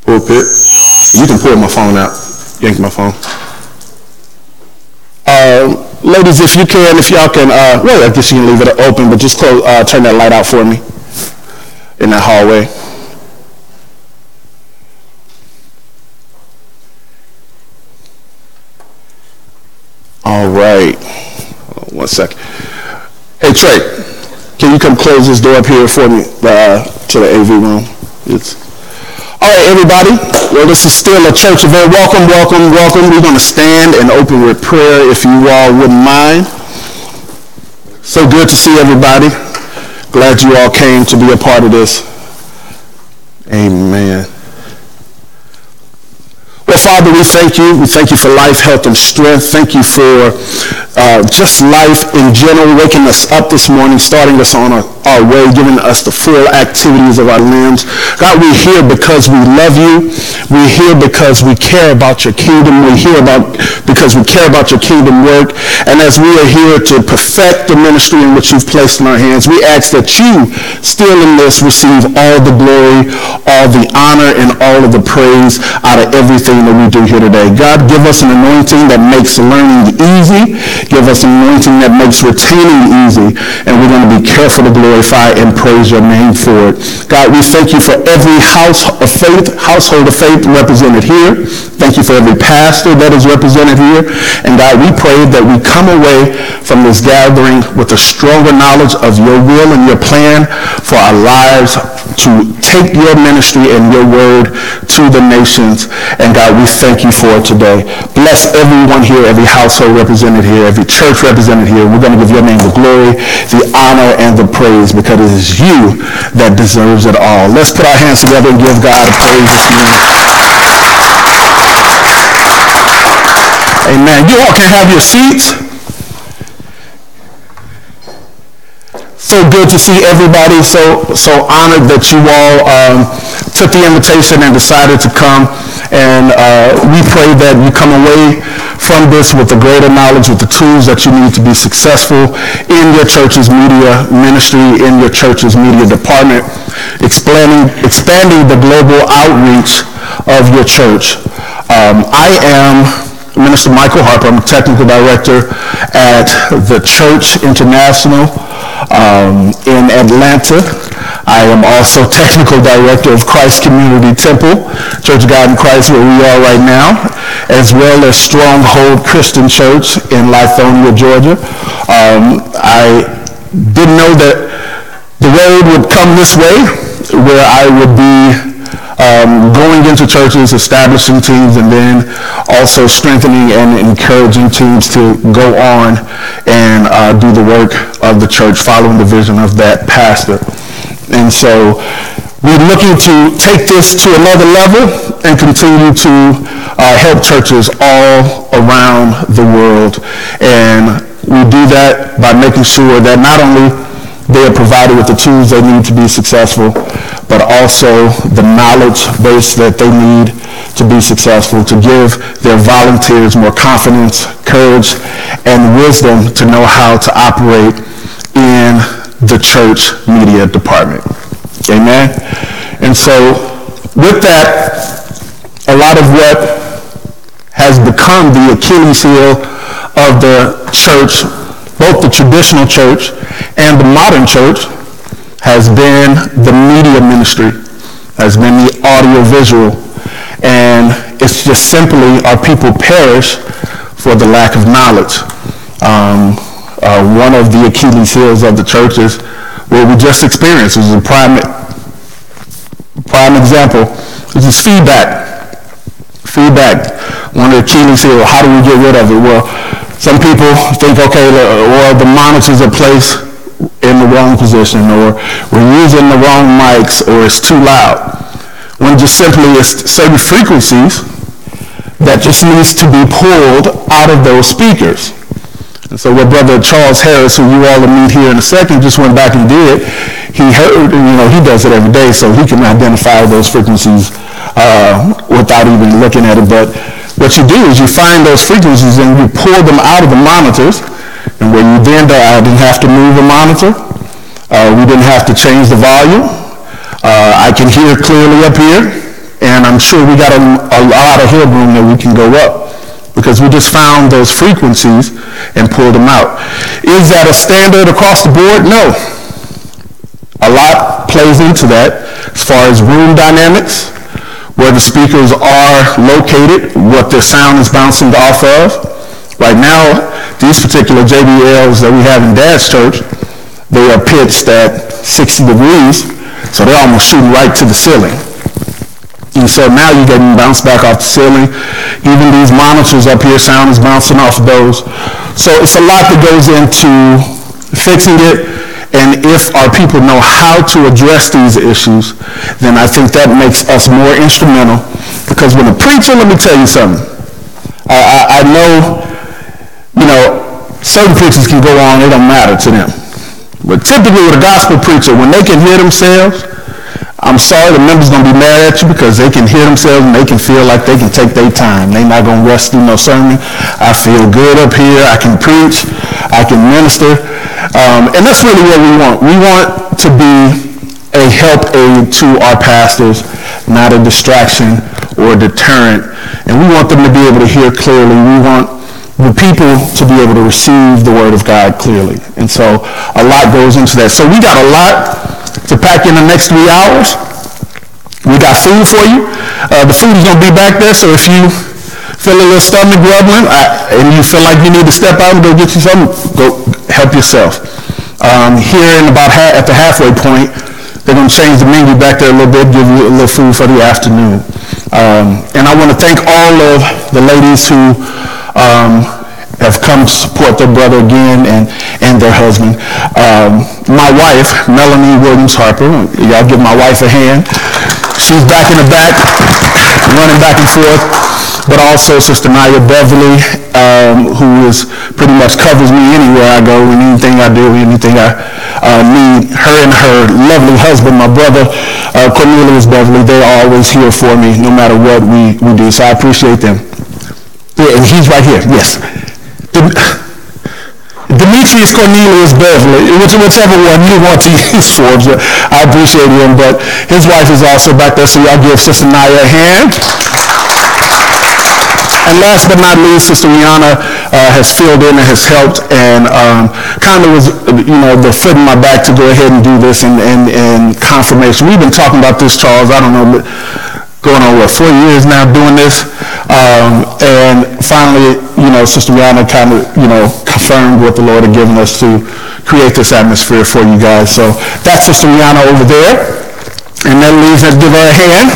Pulpit. You can pull my phone out. Yank my phone. Ladies, if you can, if y'all can, well, I guess you can leave it open, but just close, turn that light out for me in that hallway. All right. One second. Hey, Trey, can you come close this door up here for me to the AV room? All right, everybody. Well, this is still a church event. Welcome, welcome, welcome. We're going to stand and open with prayer if you all wouldn't mind. So good to see everybody. Glad you all came to be a part of this. Amen. Well, Father, we thank you. We thank you for life, health, and strength. Thank you for just life in general, waking us up this morning, starting us on our way, giving us the full activities of our limbs. God, we're here because we love you. We're here because we care about your kingdom. We're here because we care about your kingdom work. And as we are here to perfect the ministry in which you've placed in our hands, we ask that you, still in this, receive all the glory, all the honor, and all of the praise out of everything that we do here today. God, give us an anointing that makes learning easy. Give us an anointing that makes retaining easy. And we're going to be careful to glorify and praise your name for it. God, we thank you for every household of faith represented here. Thank you for every pastor that is represented here. And God, we pray that we come away from this gathering with a stronger knowledge of your will and your plan for our lives to take your ministry and your word to the nations. And God, we thank you for it today. Bless everyone here, every household represented here, every church represented here. We're going to give your name the glory, the honor, and the praise because it is you that deserves it all. Let's put our hands together and give God a praise this morning. Amen. You all can have your seats. So good to see everybody. So honored that you all took the invitation and decided to come. And we pray that you come away from this with a greater knowledge, with the tools that you need to be successful in your church's media ministry, in your church's media department, expanding the global outreach of your church. I am Minister Michael Harper. I'm Technical Director at the Church International in Atlanta. I am also Technical Director of Christ Community Temple, Church of God in Christ, where we are right now, as well as Stronghold Christian Church in Lithonia, Georgia. I didn't know that the road would come this way, where I would be going into churches, establishing teams, and then also strengthening and encouraging teams to go on and do the work of the church, following the vision of that pastor. And so we're looking to take this to another level and continue to help churches all around the world. And we do that by making sure that not only they are provided with the tools they need to be successful, but also the knowledge base that they need to be successful, to give their volunteers more confidence, courage, and wisdom to know how to operate in the church media department. Amen? And so with that, a lot of what has become the Achilles heel of the church, both the traditional church and the modern church, has been the media ministry, has been the audio-visual. And it's just simply our people perish for the lack of knowledge. One of the Achilles heels of the church is what we just experienced. This is a prime example. This is feedback. Feedback. One of the Achilles heels. How do we get rid of it? Well, some people think, okay, well, the monitors are placed in the wrong position, or we're using the wrong mics, or it's too loud. When just simply it's certain frequencies that just needs to be pulled out of those speakers. And so what Brother Charles Harris, who you all will meet here in a second, just went back and did, he heard, he does it every day, so he can identify those frequencies without even looking at it. But what you do is you find those frequencies and you pull them out of the monitors, and where you then, I didn't have to move the monitor. We didn't have to change the volume. I can hear clearly up here. And I'm sure we got a lot of headroom that we can go up, because we just found those frequencies and pulled them out. Is that a standard across the board? No. A lot plays into that as far as room dynamics, where the speakers are located, what their sound is bouncing off of. Right now, these particular JBLs that we have in Dad's church, they are pitched at 60 degrees, so they're almost shooting right to the ceiling. And so now you're getting bounced back off the ceiling. Even these monitors up here, sound is bouncing off of those. So it's a lot that goes into fixing it. And if our people know how to address these issues, then I think that makes us more instrumental. Because when a preacher, let me tell you something. I know, certain preachers can go on, it don't matter to them. But typically with a gospel preacher, when they can hear themselves, I'm sorry, the members going to be mad at you, because they can hear themselves and they can feel like they can take their time. They're not going to rush through no sermon. I feel good up here. I can preach. I can minister. And that's really what we want. We want to be a help aid to our pastors, not a distraction or a deterrent. And we want them to be able to hear clearly. We want the people to be able to receive the word of God clearly. And so a lot goes into that. So we got a lot to pack in the next 3 hours. We got food for you. The food is going to be back there, so if you feel a little stomach grumbling and you feel like you need to step out and go get you something, go help yourself. Here in about at the halfway point, they're going to change the menu back there a little bit, give you a little food for the afternoon. And I want to thank all of the ladies who have come to support their brother again and their husband. My wife, Melanie Williams Harper, y'all give my wife a hand. She's back in the back, running back and forth. But also Sister Naya Beverly, who is pretty much covers me anywhere I go, anything I do, anything I need. Her and her lovely husband, my brother, Cornelius Beverly, they're always here for me no matter what we do. So I appreciate them. Yeah, and he's right here, yes. Demetrius Cornelius Beverly, whichever one you want to use for. I appreciate him, but his wife is also back there, so y'all give Sister Naya a hand. And last but not least, Sister Rihanna has filled in and has helped and kind of was, the foot in my back to go ahead and do this and confirmation. We've been talking about this, Charles, I don't know, going on, 4 years now doing this. And finally, Sister Rihanna kind of, confirmed what the Lord had given us to create this atmosphere for you guys. So that's Sister Rihanna over there. And that leaves us, give her a hand.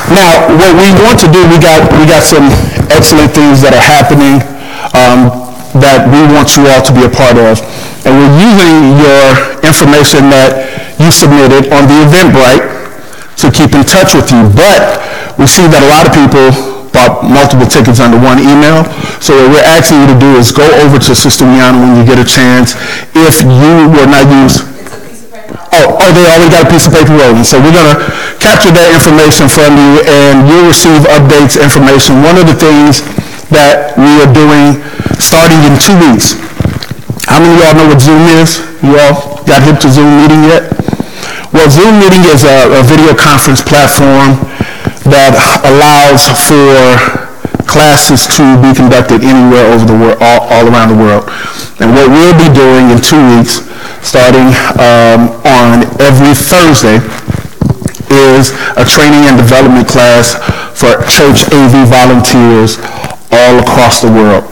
Now, what we want to do, we got some excellent things that are happening that we want you all to be a part of. And we're using your information that you submitted on the Eventbrite to keep in touch with you. But we see that a lot of people bought multiple tickets under one email. So what we're asking you to do is go over to Sister Rihanna when you get a chance. If you were not used... Oh, they already got a piece of paper rolling. So we're going to capture that information from you, and you'll receive updates, information. One of the things that we are doing starting in 2 weeks. How many of y'all know what Zoom is? You all got hip to Zoom meeting yet? Well, Zoom meeting is a video conference platform that allows for classes to be conducted anywhere over the world, all around the world. And what we'll be doing in 2 weeks, starting on every Thursday, is a training and development class for church AV volunteers all across the world.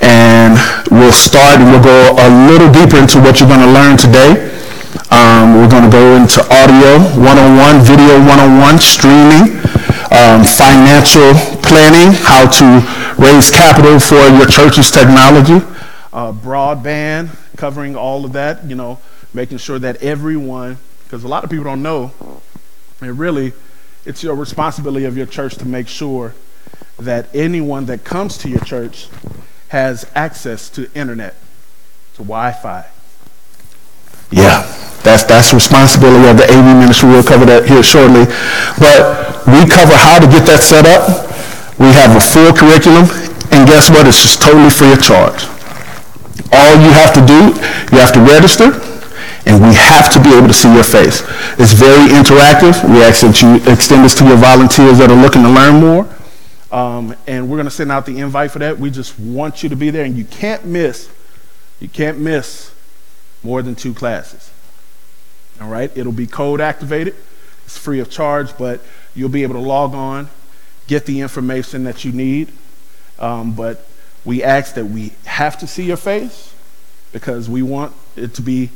And we'll start and we'll go a little deeper into what you're going to learn today. We're going to go into audio 101, video 101, streaming, financial planning, how to raise capital for your church's technology, broadband, covering all of that, making sure that everyone, because a lot of people don't know, and really it's your responsibility of your church to make sure that anyone that comes to your church has access to internet, to Wi-Fi. Yeah, that's responsibility of the AV ministry. We'll cover that here shortly. But we cover how to get that set up. We have a full curriculum, and guess what? It's just totally free of charge. All you have to do, you have to register, And we have to be able to see your face. It's very interactive. We ask that you extend this to your volunteers that are looking to learn more. And we're going to send out the invite for that. We just want you to be there, and you can't miss more than 2 classes. All right? It'll be code activated. It's free of charge, but you'll be able to log on, get the information that you need. But we ask that we have to see your face because we want to be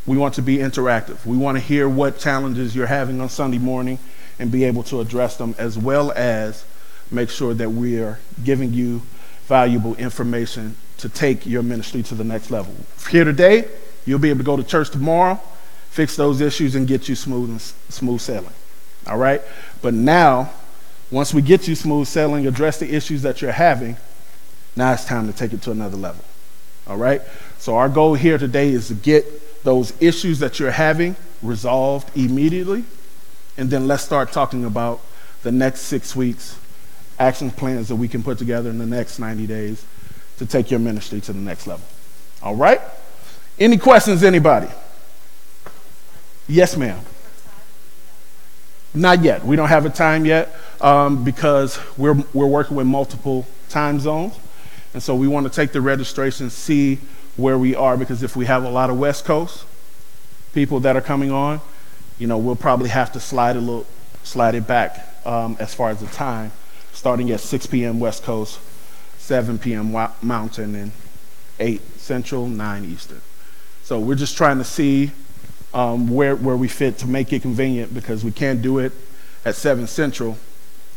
interactive. We want to hear what challenges you're having on Sunday morning and be able to address them, as well as make sure that we are giving you valuable information to take your ministry to the next level. Here today, you'll be able to go to church tomorrow, fix those issues, and get you smooth sailing. All right? But now, once we get you smooth sailing, address the issues that you're having, now it's time to take it to another level. All right? So our goal here today is to get those issues that you're having resolved immediately, and then let's start talking about the next 6 weeks, action plans that we can put together in the next 90 days to take your ministry to the next level. All right? Any questions, anybody? Yes, ma'am. Not yet. We don't have a time yet because we're working with multiple time zones. And so we want to take the registration, see where we are, because if we have a lot of West Coast people that are coming on, we'll probably have to slide it back as far as the time, starting at 6 p.m. West Coast, 7 p.m. Mountain, and 8 Central, 9 Eastern. So we're just trying to see where we fit to make it convenient, because we can't do it at 7 Central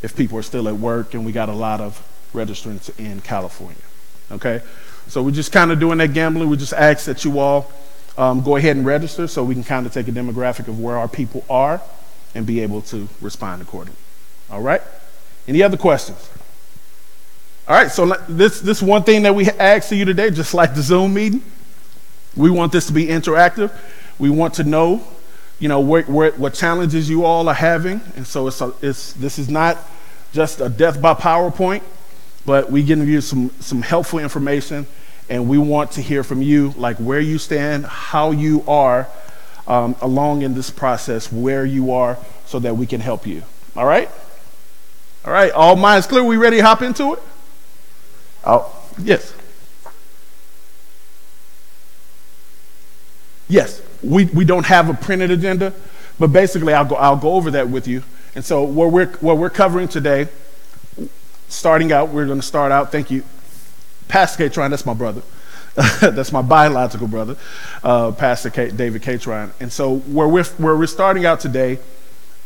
if people are still at work and we got a lot of registrants in California. Okay? So we're just kind of doing that gambling. We just ask that you all go ahead and register so we can kind of take a demographic of where our people are and be able to respond accordingly. All right? Any other questions? All right, so this one thing that we asked of you today, just like the Zoom meeting, we want this to be interactive. We want to know, what challenges you all are having. And so this is not just a death by PowerPoint, but we give you some helpful information, and we want to hear from you, like where you stand, how you are along in this process, where you are, so that we can help you. All right? All right, all minds clear? We ready to hop into it? Oh, yes. Yes, we don't have a printed agenda, but basically I'll go over that with you. And so what we're covering today, starting out, we're going to start out, thank you, Pastor Catron, that's my brother. That's my biological brother, Pastor David Catron. And so where we're starting out today,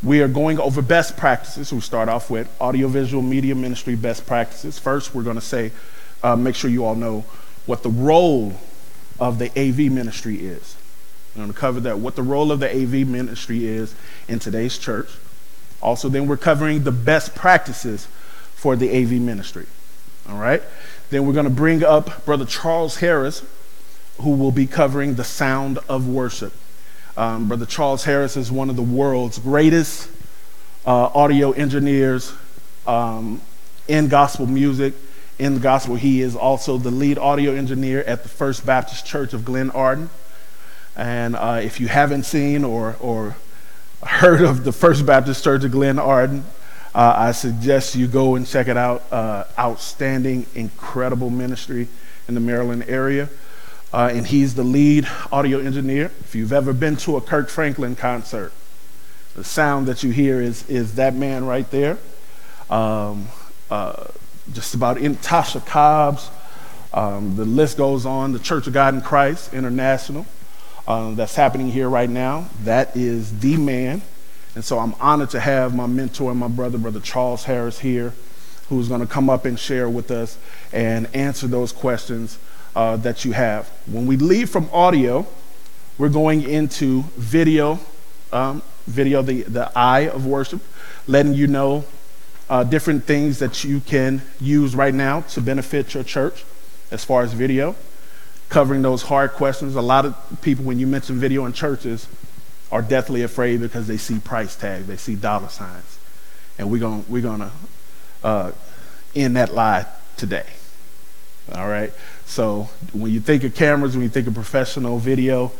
we are going over best practices. We start off with audiovisual media ministry best practices. First, we're going to say, make sure you all know what the role of the AV ministry is. We're going to cover that, what the role of the AV ministry is in today's church. Also, then we're covering the best practices for the AV ministry. All right? Then we're going to bring up Brother Charles Harris, who will be covering the sound of worship. Brother Charles Harris is one of the world's greatest audio engineers in gospel music. In the gospel, he is also the lead audio engineer at the First Baptist Church of Glen Arden. And if you haven't seen or heard of the First Baptist Church of Glen Arden, I suggest you go and check it out. Outstanding, incredible ministry in the Maryland area. And he's the lead audio engineer. If you've ever been to a Kirk Franklin concert, the sound that you hear is that man right there. Just about in Tasha Cobb's. The list goes on. The Church of God in Christ International. That's happening here right now. That is the man. And so I'm honored to have my mentor and my Brother Charles Harris here, who's going to come up and share with us and answer those questions that you have. When we leave from audio, we're going into video, the eye of worship, letting you know different things that you can use right now to benefit your church as far as video, covering those hard questions. A lot of people, when you mention video in churches, are deathly afraid because they see price tag, they see dollar signs. And we're gonna end that lie today. All right. So when you think of cameras, when you think of professional video,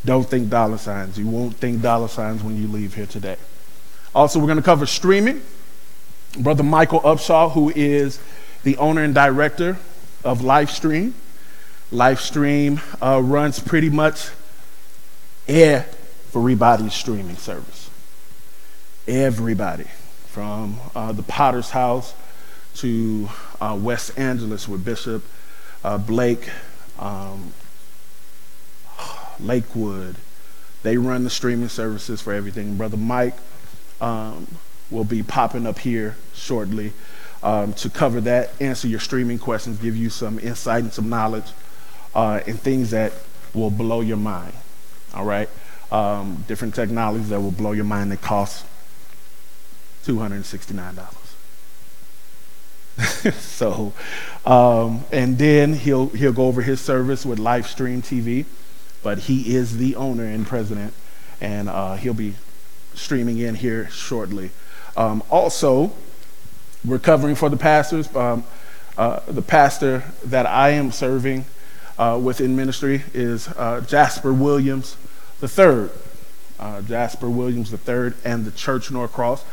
Don't think dollar signs. You won't think dollar signs when you leave here today. Also, we're going to cover streaming. Brother Michael Upshaw, who is the owner and director of Livestream. Livestream runs pretty much everybody's streaming service. Everybody, from the Potter's House to West Angeles with Bishop Blake, Lakewood. They run the streaming services for everything. Brother Mike will be popping up here shortly to cover that, answer your streaming questions, give you some insight and some knowledge and things that will blow your mind. All right? Different technologies that will blow your mind that cost $269. So, and then he'll go over his service with Livestream TV, but he is the owner and president, and he'll be streaming in here shortly. Also, we're covering for the pastors. The pastor that I am serving within ministry is Jasper Williams III. Jasper Williams III and the Church Norcross.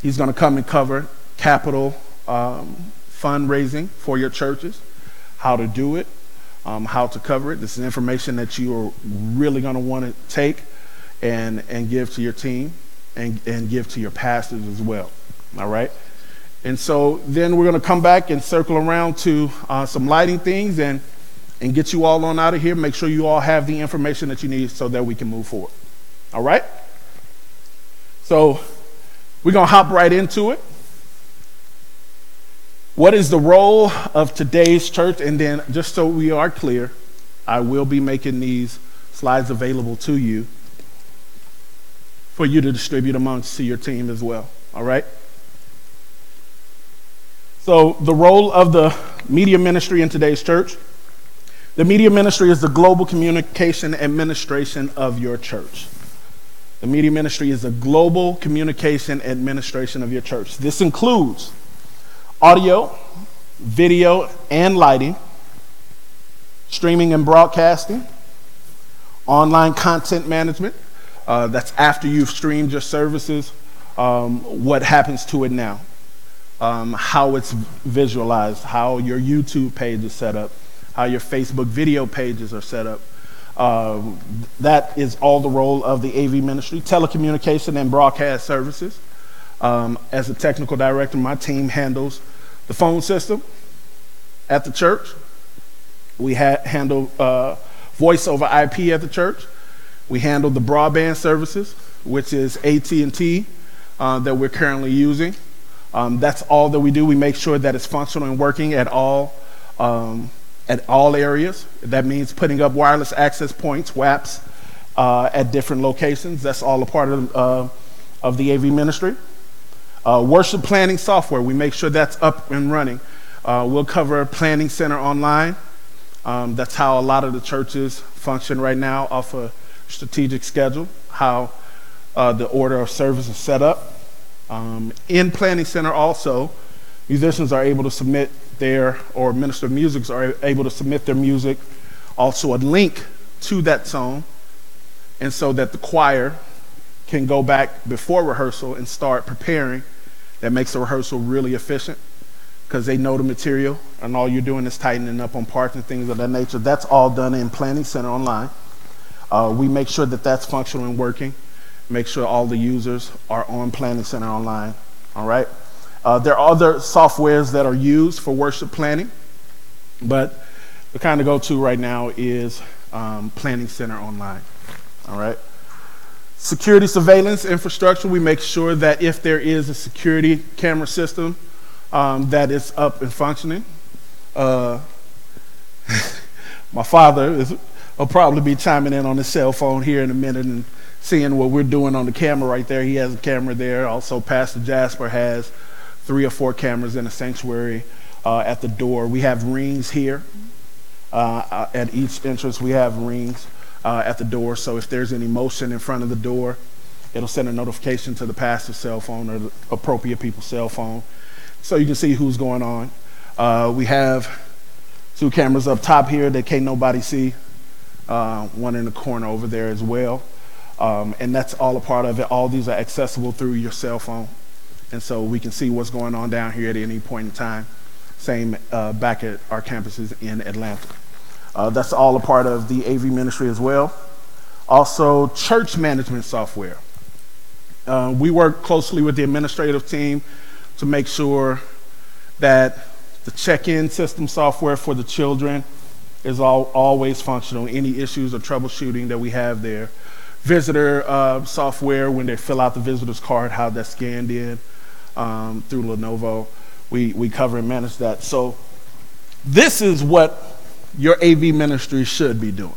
He's going to come and cover capital fundraising for your churches, how to do it, how to cover it. This is information that you are really going to want to take and give to your team and give to your pastors as well. All right? And so then we're going to come back and circle around to some lighting things and get you all on out of here. Make sure you all have the information that you need so that we can move forward. All right? So we're going to hop right into it. What is the role of today's church? And then, just so we are clear, I will be making these slides available to you for you to distribute amongst to your team as well. All right? So the role of the media ministry in today's church. The media ministry is the global communication administration of your church. The media ministry is the global communication administration of your church. This includes audio, video, and lighting, streaming and broadcasting, online content management. That's after you've streamed your services, what happens to it now, how it's visualized, how your YouTube page is set up, how your Facebook video pages are set up. That is all the role of the AV ministry. Telecommunication and broadcast services. As a technical director, my team handles the phone system at the church. We handle voice over IP at the church. We handle the broadband services, which is AT&T that we're currently using. That's all that we do. We make sure that it's functional and working at all areas. That means putting up wireless access points, WAPs, at different locations. That's all a part of the AV ministry. Worship planning software, we make sure that's up and running. We'll cover Planning Center Online. That's how a lot of the churches function right now off a strategic schedule, how the order of service is set up. In Planning Center also, musicians are able to submit or minister of music are able to submit their music, also a link to that song, and so that the choir can go back before rehearsal and start preparing. That makes the rehearsal really efficient because they know the material and all you're doing is tightening up on parts and things of that nature. That's all done in Planning Center Online. We make sure that that's functional and working. Make sure all the users are on Planning Center Online. All right? There are other softwares that are used for worship planning, but the kind of go-to right now is Planning Center Online. All right? Security surveillance infrastructure, we make sure that if there is a security camera system that is up and functioning. My father will probably be chiming in on his cell phone here in a minute and seeing what we're doing on the camera right there. He has a camera there. Also, Pastor Jasper has 3 or 4 cameras in the sanctuary at the door. We have rings here. At each entrance, we have rings at the door, so if there's any motion in front of the door, it'll send a notification to the pastor's cell phone or the appropriate people's cell phone, so you can see who's going on. We have 2 cameras up top here that can't nobody see. one in the corner over there as well. And that's all a part of it. All these are accessible through your cell phone. And so we can see what's going on down here at any point in time. Same back at our campuses in Atlanta. That's all a part of the AV ministry as well. Also, church management software. We work closely with the administrative team to make sure that the check-in system software for the children is always functional. Any issues or troubleshooting that we have there. Visitor software, when they fill out the visitor's card, how that's scanned in through Lenovo. We cover and manage that. So this is what your AV ministry should be doing.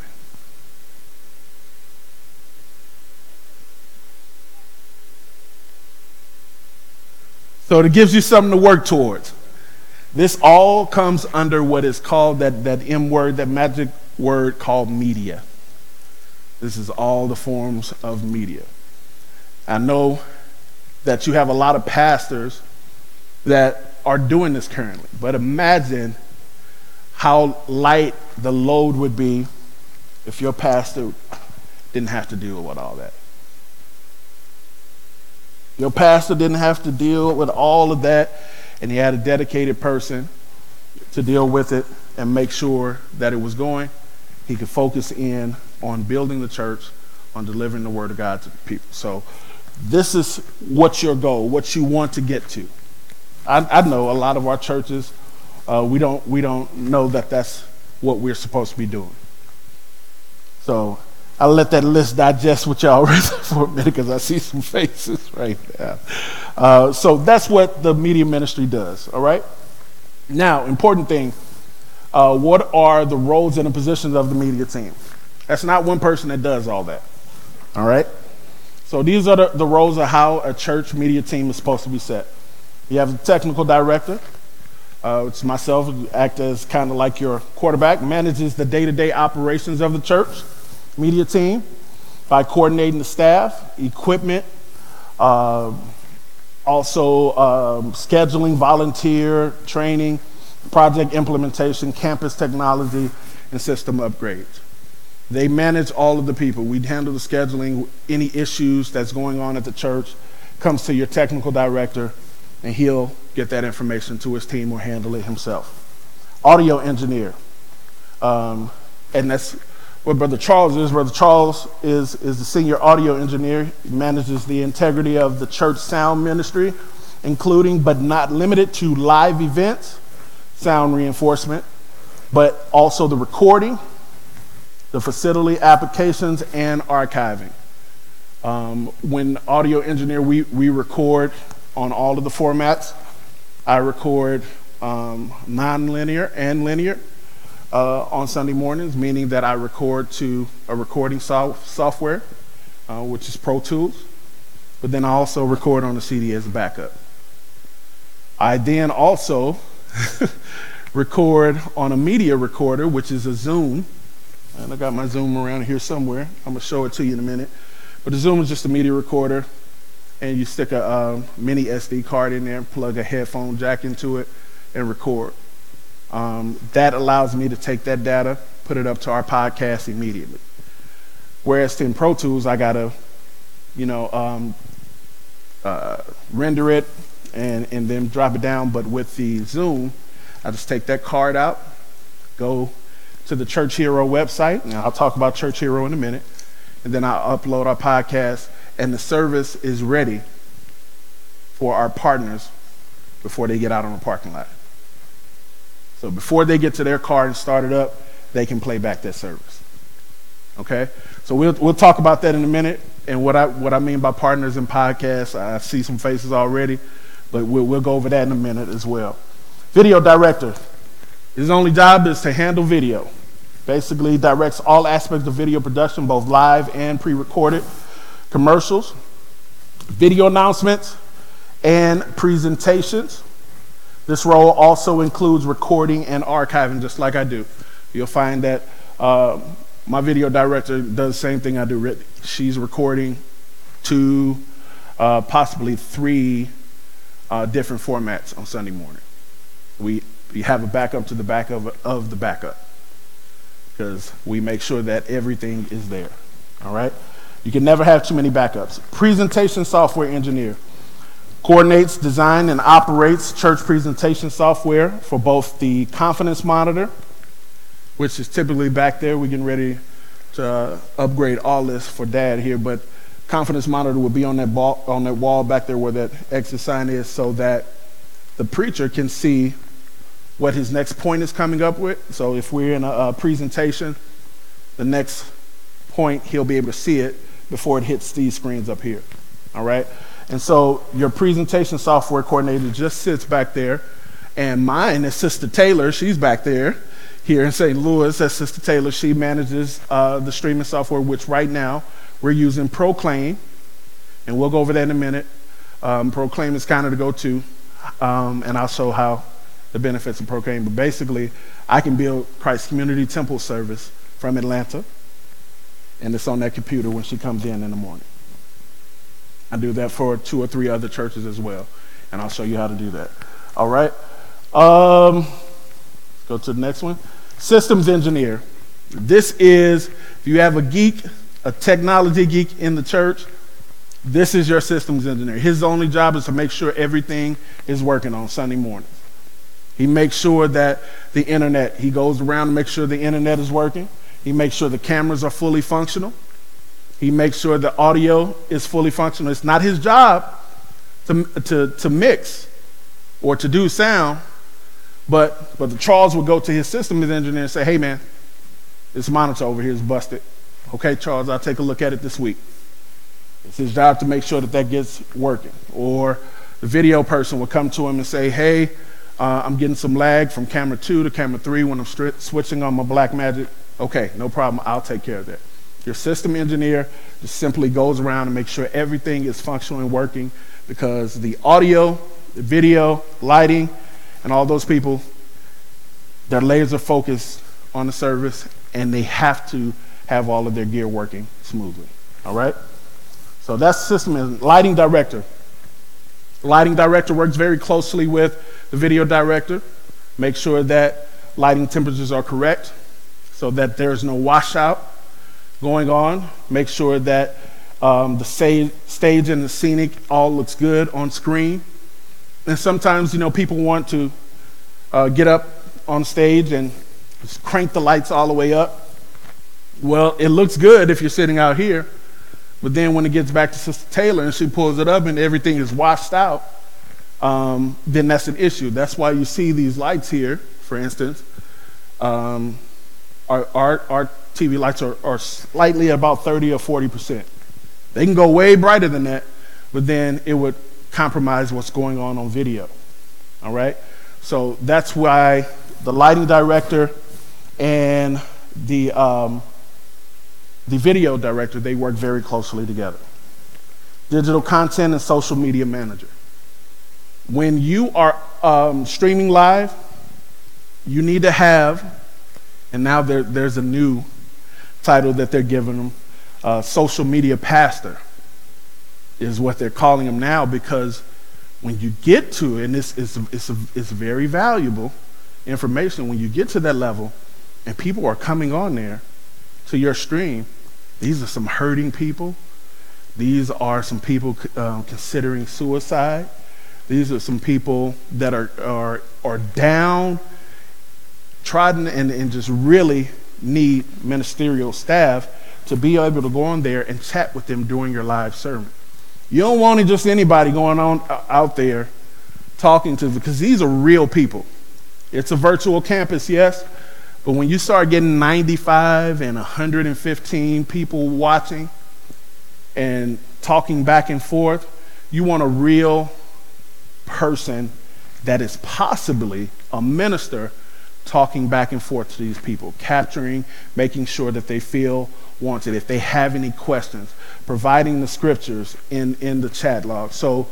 So it gives you something to work towards. This all comes under what is called that M word, that magic word called media. This is all the forms of media. I know that you have a lot of pastors that are doing this currently, but imagine how light the load would be if your pastor didn't have to deal with all that. Your pastor didn't have to deal with all of that, and he had a dedicated person to deal with it and make sure that it was going. He could focus in on building the church, on delivering the word of God to the people. So this is what's your goal, what you want to get to. I know a lot of our churches, we don't know that that's what we're supposed to be doing. So I'll let that list digest with y'all for a minute, because I see some faces right now. So that's what the media ministry does, all right? Now, important thing, what are the roles and the positions of the media team? That's not one person that does all that, all right? So these are the roles of how a church media team is supposed to be set. You have the technical director, which is myself, who act as kind of like your quarterback, manages the day-to-day operations of the church media team by coordinating the staff, equipment, also scheduling, volunteer, training, project implementation, campus technology, and system upgrades. They manage all of the people. We handle the scheduling. Any issues that's going on at the church comes to your technical director, and he'll get that information to his team or handle it himself. Audio engineer, and that's what Brother Charles is. Brother Charles is the senior audio engineer. He manages the integrity of the church sound ministry, including but not limited to live events, sound reinforcement, but also the recording, the facility applications, and archiving. When audio engineer, we record on all of the formats. I record non-linear and linear on Sunday mornings, meaning that I record to a recording software, which is Pro Tools, but then I also record on a CD as a backup. I then also record on a media recorder, which is a Zoom, and I got my Zoom around here somewhere. I'm gonna show it to you in a minute. But the Zoom is just a media recorder, and you stick a mini SD card in there, plug a headphone jack into it, and record. That allows me to take that data, put it up to our podcast immediately. Whereas in Pro Tools, I gotta, render it and then drop it down. But with the Zoom, I just take that card out, go to the Church Hero website, and I'll talk about Church Hero in a minute, and then I'll upload our podcast, and the service is ready for our partners before they get out on the parking lot. So before they get to their car and start it up, they can play back that service. Okay? So we'll talk about that in a minute, and what I mean by partners in podcasts. I see some faces already, but we'll go over that in a minute as well. Video director. His only job is to handle video. Basically directs all aspects of video production, both live and pre-recorded, commercials, video announcements, and presentations. This role also includes recording and archiving, just like I do. You'll find that my video director does the same thing I do. She's recording 2, possibly 3 different formats on Sunday morning. We have a backup to the backup of the backup. because we make sure that everything is there. All right? You can never have too many backups. Presentation software engineer coordinates, designs, and operates church presentation software for both the Confidence Monitor, which is typically back there. We're getting ready to upgrade all this for Dad here, but Confidence Monitor will be on that wall back there where that exit sign is, so that the preacher can see what his next point is coming up with. So if we're in a presentation, the next point, he'll be able to see it before it hits these screens up here. All right? And so your presentation software coordinator just sits back there, and mine is Sister Taylor. She's back there here in St. Louis. That's Sister Taylor. She manages the streaming software, which right now we're using Proclaim, and we'll go over that in a minute. Proclaim is kind of the go-to, and I'll show how the benefits of Proclaim. But basically, I can build Christ Community Temple service from Atlanta, and it's on that computer when she comes in the morning. I do that for 2 or 3 other churches as well, and I'll show you how to do that. All right. Let's go to the next one. Systems engineer. This is, if you have a geek, a technology geek in the church, this is your systems engineer. His only job is to make sure everything is working on Sunday mornings. He makes sure that the internet, he goes around and makes sure the internet is working. He makes sure the cameras are fully functional. He makes sure the audio is fully functional. It's not his job to mix or to do sound, but the Charles will go to his systems engineer and say, hey man, this monitor over here is busted. Okay, Charles, I'll take a look at it this week. It's his job to make sure that gets working. Or the video person will come to him and say, hey, I'm getting some lag from camera 2 to camera 3 when I'm switching on my Blackmagic. Okay, no problem, I'll take care of that. Your system engineer just simply goes around and makes sure everything is functional and working, because the audio, the video, lighting, and all those people, they're laser focused on the service, and they have to have all of their gear working smoothly. All right? So that's system and lighting director. Lighting director works very closely with the video director, make sure that lighting temperatures are correct so that there's no washout going on. Make sure that the stage and the scenic all looks good on screen. And sometimes, people want to get up on stage and just crank the lights all the way up. Well, it looks good if you're sitting out here, but then when it gets back to Sister Taylor and she pulls it up and everything is washed out, then that's an issue. That's why you see these lights here, for instance. Our TV lights are slightly about 30 or 40%. They can go way brighter than that, but then it would compromise what's going on video. All right? So that's why the lighting director and the video director, they work very closely together. Digital content and social media manager. When you are streaming live, you need to have, and now there's a new title that they're giving them, social media pastor is what they're calling them now, because when you get to it, and it's very valuable information, when you get to that level and people are coming on there to your stream, these are some hurting people. These are some people considering suicide. These are some people that are down, trodden, and just really need ministerial staff to be able to go on there and chat with them during your live sermon. You don't want just anybody going on out there talking to, because these are real people. It's a virtual campus, yes, but when you start getting 95 and 115 people watching and talking back and forth, you want a real person that is possibly a minister talking back and forth to these people, capturing, making sure that they feel wanted. If they have any questions, providing the scriptures in the chat log. So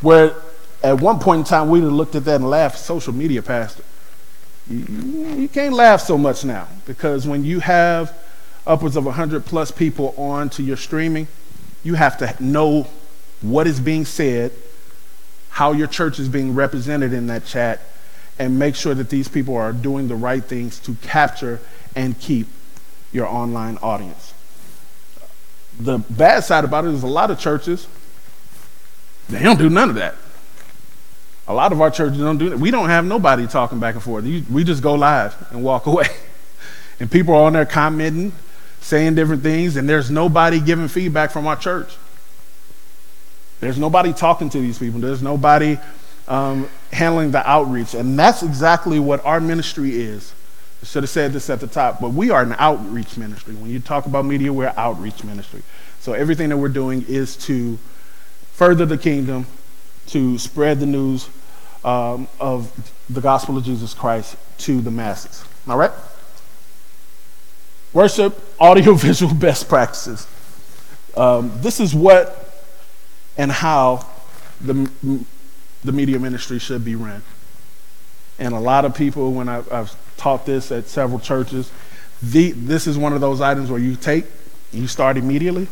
where at one point in time we'd have looked at that and laughed, social media pastor. You can't laugh so much now, because when you have upwards of 100 plus people on to your streaming, you have to know what is being said, how your church is being represented in that chat, and make sure that these people are doing the right things to capture and keep your online audience. The bad side about it is a lot of churches, they don't do none of that. A lot of our churches don't do that. We don't have nobody talking back and forth. We just go live and walk away. And people are on there commenting, saying different things, and there's nobody giving feedback from our church. There's nobody talking to these people. There's nobody handling the outreach. And that's exactly what our ministry is. I should have said this at the top, but we are an outreach ministry. When you talk about media, we're an outreach ministry. So everything that we're doing is to further the kingdom, to spread the news of the gospel of Jesus Christ to the masses. All right? Worship, audiovisual best practices. This is what and how the media ministry should be run. And a lot of people, when I've taught this at several churches, this is one of those items where you take, you start immediately,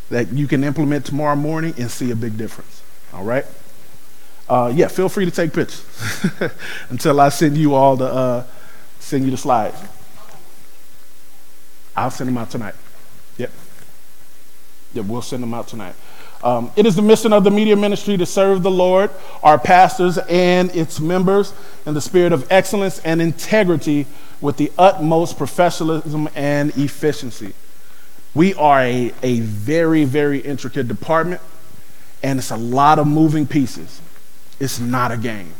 that you can implement tomorrow morning and see a big difference. All right? Yeah, feel free to take pictures until I send you all the slides. I'll send them out tonight. Yep, we'll send them out tonight. It is the mission of the media ministry to serve the Lord, our pastors, and its members in the spirit of excellence and integrity with the utmost professionalism and efficiency. We are a very, very intricate department, and it's a lot of moving pieces. It's not a game.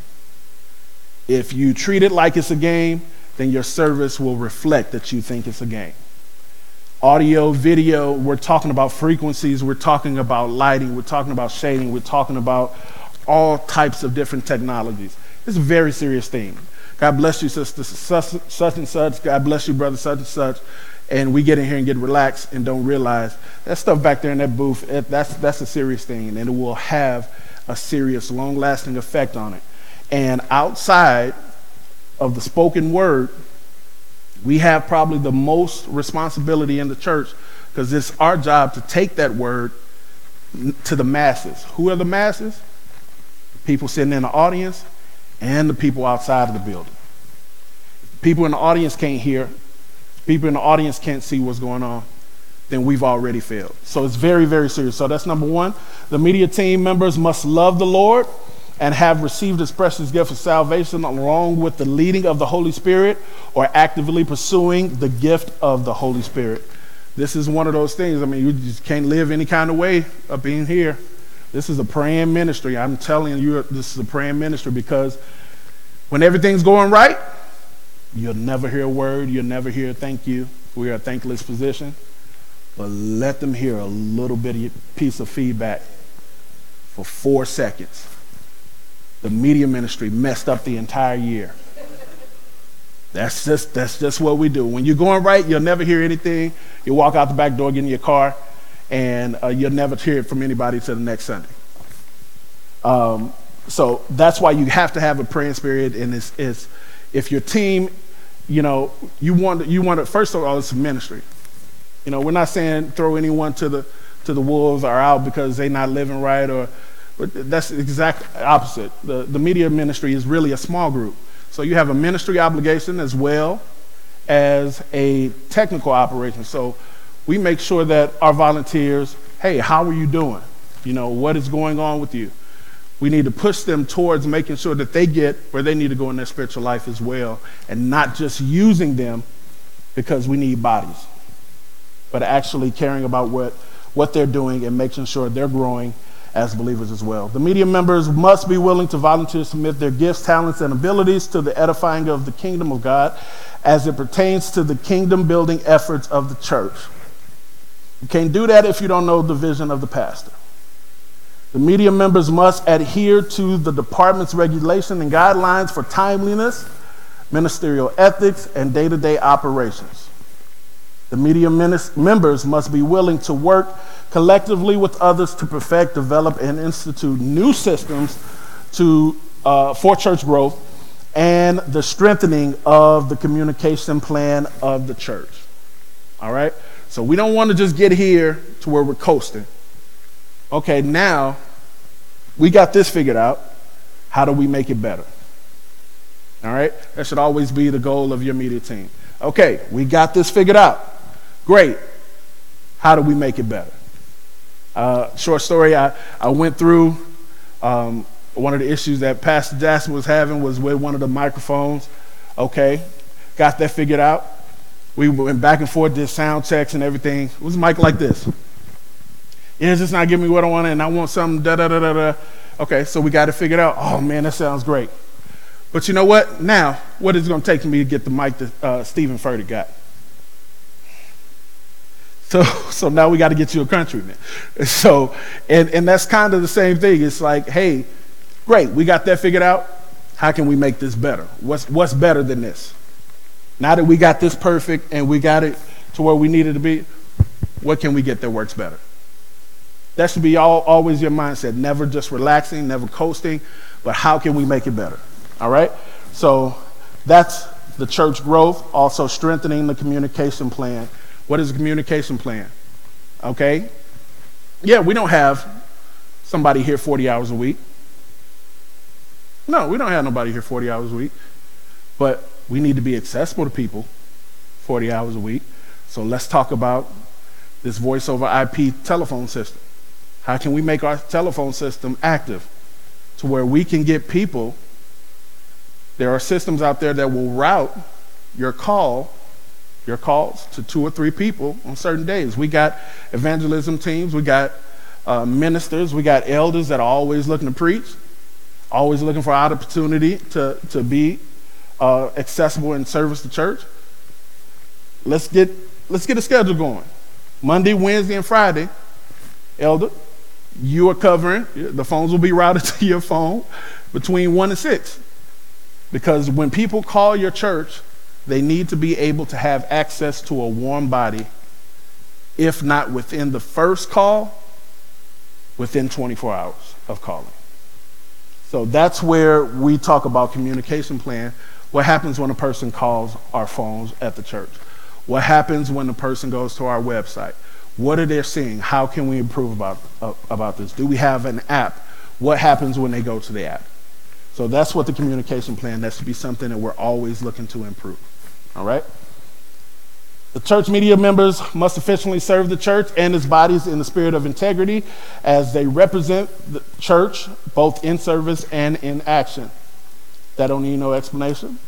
If you treat it like it's a game, then your service will reflect that you think it's a game. Audio, video, we're talking about frequencies, we're talking about lighting, we're talking about shading, we're talking about all types of different technologies. It's a very serious thing. God bless you, sister such and such. God bless you, brother such and such. And we get in here and get relaxed and don't realize that stuff back there in that booth, that's a serious thing, and it will have a serious, long-lasting effect on it. And outside of the spoken word, we have probably the most responsibility in the church, because it's our job to take that word to the masses. Who are the masses? People sitting in the audience and the people outside of the building. People in the audience can't hear. People in the audience can't see what's going on. Then we've already failed. So it's very, very serious. So that's number one. The media team members must love the Lord and have received his precious gift of salvation along with the leading of the Holy Spirit, or actively pursuing the gift of the Holy Spirit. This is one of those things. I mean, you just can't live any kind of way up in here. This is a praying ministry. I'm telling you, this is a praying ministry, because when everything's going right, you'll never hear a word. You'll never hear a thank you. We are a thankless position. But let them hear a little bitty piece of feedback for 4 seconds. The media ministry messed up the entire year. That's just what we do. When you're going right, you'll never hear anything. You walk out the back door, get in your car, and you'll never hear it from anybody till the next Sunday. So that's why you have to have a praying spirit. And it's if your team, you want to, first of all, it's a ministry. We're not saying throw anyone to the wolves or out because they're not living right, but that's the exact opposite. The media ministry is really a small group. So you have a ministry obligation as well as a technical operation. So we make sure that our volunteers, hey, how are you doing? What is going on with you? We need to push them towards making sure that they get where they need to go in their spiritual life as well, and not just using them because we need bodies, but actually caring about what they're doing and making sure they're growing as believers as well. The media members must be willing to volunteer, submit their gifts, talents, and abilities to the edifying of the kingdom of God as it pertains to the kingdom building efforts of the church. You can't do that if you don't know the vision of the pastor. The media members must adhere to the department's regulation and guidelines for timeliness, ministerial ethics, and day-to-day operations. The media members must be willing to work collectively with others to perfect, develop, and institute new systems for church growth and the strengthening of the communication plan of the church. All right? So we don't want to just get here to where we're coasting. Okay, now we got this figured out. How do we make it better? All right? That should always be the goal of your media team. Okay, we got this figured out. Great. How do we make it better? Short story, I went through one of the issues that Pastor Jackson was having was with one of the microphones. Okay, got that figured out. We went back and forth, did sound checks and everything. It was a mic like this. Yeah, it's just not giving me what I want, and I want something da-da-da-da-da. Okay, so we got it figured out. Oh, man, that sounds great. But you know what? Now, what is it going to take for me to get the mic that Stephen Furtick got? So now we got to get you a countryman. So, and that's kind of the same thing. It's like, hey, great, we got that figured out. How can we make this better? What's better than this? Now that we got this perfect and we got it to where we need it to be, what can we get that works better? That should be always your mindset. Never just relaxing, never coasting, but how can we make it better? All right? So that's the church growth, also strengthening the communication plan. What is a communication plan? Okay? Yeah, we don't have somebody here 40 hours a week. No, we don't have nobody here 40 hours a week. But we need to be accessible to people 40 hours a week. So let's talk about this voice over IP telephone system. How can we make our telephone system active to where we can get people? There are systems out there that will route your calls to 2 or 3 people on certain days. We got evangelism teams, we got ministers, we got elders that are always looking to preach, always looking for an opportunity to be accessible and service the church. Let's get a schedule going. Monday, Wednesday, and Friday, elder, you are covering. The phones will be routed to your phone between 1 and 6. Because when people call your church, they need to be able to have access to a warm body, if not within the first call, within 24 hours of calling. So that's where we talk about communication plan. What happens when a person calls our phones at the church? What happens when the person goes to our website? What are they seeing? How can we improve about this? Do we have an app? What happens when they go to the app? So that's what the communication plan, that should be something that we're always looking to improve. All right? The church media members must efficiently serve the church and its bodies in the spirit of integrity as they represent the church both in service and in action. That don't need no explanation.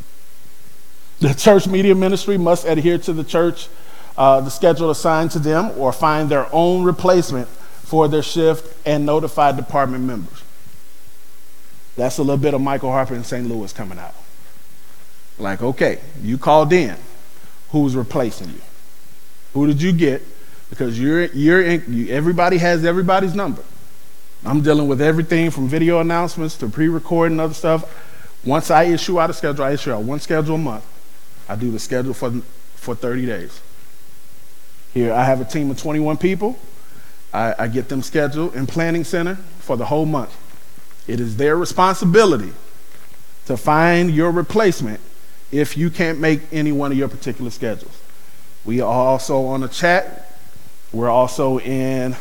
The church media ministry must adhere to the schedule assigned to them or find their own replacement for their shift and notify department members. That's a little bit of Michael Harper in St. Louis coming out. Like, okay, you called in. Who's replacing you? Who did you get? Because everybody has everybody's number. I'm dealing with everything from video announcements to pre-recording and other stuff. Once I issue out a schedule, I issue out one schedule a month. I do the schedule for 30 days. Here, I have a team of 21 people. I get them scheduled in planning center for the whole month. It is their responsibility to find your replacement if you can't make any one of your particular schedules. We are also on a chat. We're also in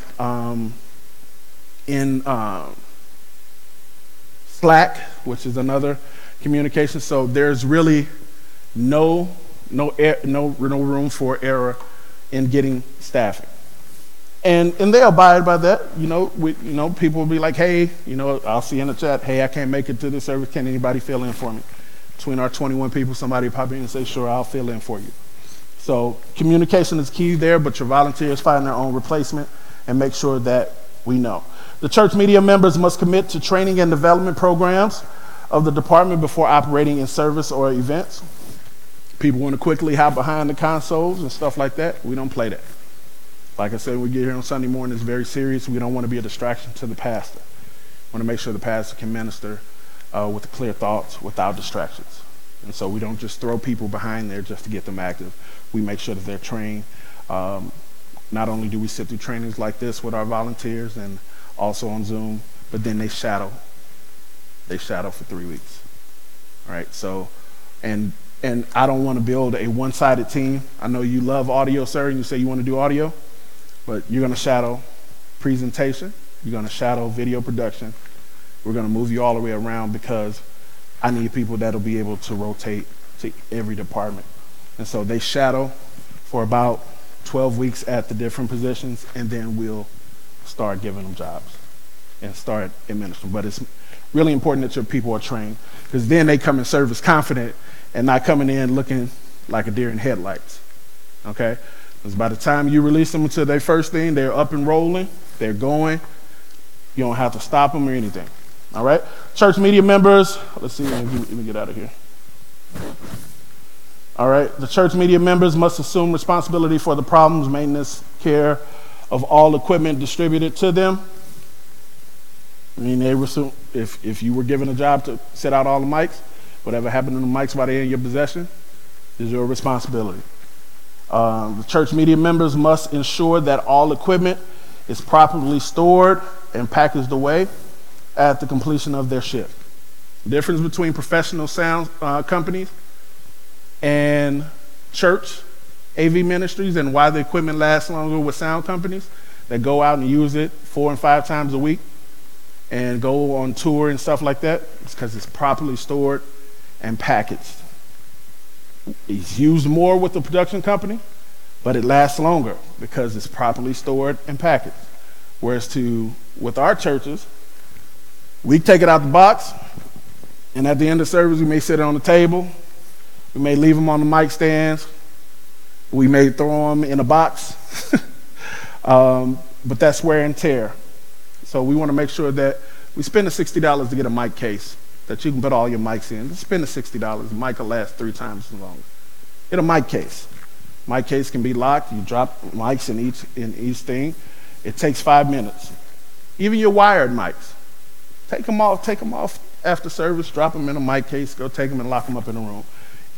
Slack, which is another communication. So there's really no room for error in getting staffing. And they abide by that. People will be like, hey, I'll see in the chat, hey, I can't make it to this service. Can anybody fill in for me? Between our 21 people, somebody will pop in and say, sure, I'll fill in for you. So communication is key there, but your volunteers find their own replacement and make sure that we know. The church media members must commit to training and development programs of the department before operating in service or events. People want to quickly hide behind the consoles and stuff like that. We don't play that. Like I said, we get here on Sunday morning, it's very serious. We don't want to be a distraction to the pastor. We want to make sure the pastor can minister with clear thoughts without distractions. And so we don't just throw people behind there just to get them active. We make sure that they're trained. Not only do we sit through trainings like this with our volunteers and also on Zoom, but then they shadow. They shadow for 3 weeks. All right, so, and I don't want to build a one-sided team. I know you love audio, sir, and you say you want to do audio, but you're going to shadow presentation. You're going to shadow video production. We're going to move you all the way around because I need people that'll be able to rotate to every department. And so they shadow for about 12 weeks at the different positions, and then we'll start giving them jobs and start administering. But it's really important that your people are trained, because then they come and serve as confident and not coming in looking like a deer in headlights, okay? Because by the time you release them to their first thing, they're up and rolling, they're going. You don't have to stop them or anything, all right? Church media members, let's see, let me get out of here. All right, the church media members must assume responsibility for the problems, maintenance, care of all equipment distributed to them. I mean, they assume if you were given a job to set out all the mics, whatever happened to the mics while they're in your possession is your responsibility. The church media members must ensure that all equipment is properly stored and packaged away at the completion of their shift. The difference between professional sound companies and church AV ministries and why the equipment lasts longer with sound companies that go out and use it 4 and 5 times a week and go on tour and stuff like that, it's because it's properly stored and packaged. It's used more with the production company, but it lasts longer because it's properly stored and packaged. Whereas with our churches, we take it out the box, and at the end of service, we may sit it on the table. We may leave them on the mic stands. We may throw them in a box. But that's wear and tear. So we want to make sure that we spend the $60 to get a mic case that you can put all your mics in. Just spend the $60. The mic will last 3 times as long. Get a mic case. Mic case can be locked. You drop mics in each thing. It takes 5 minutes. Even your wired mics. Take them off after service, drop them in a mic case, go take them and lock them up in a room.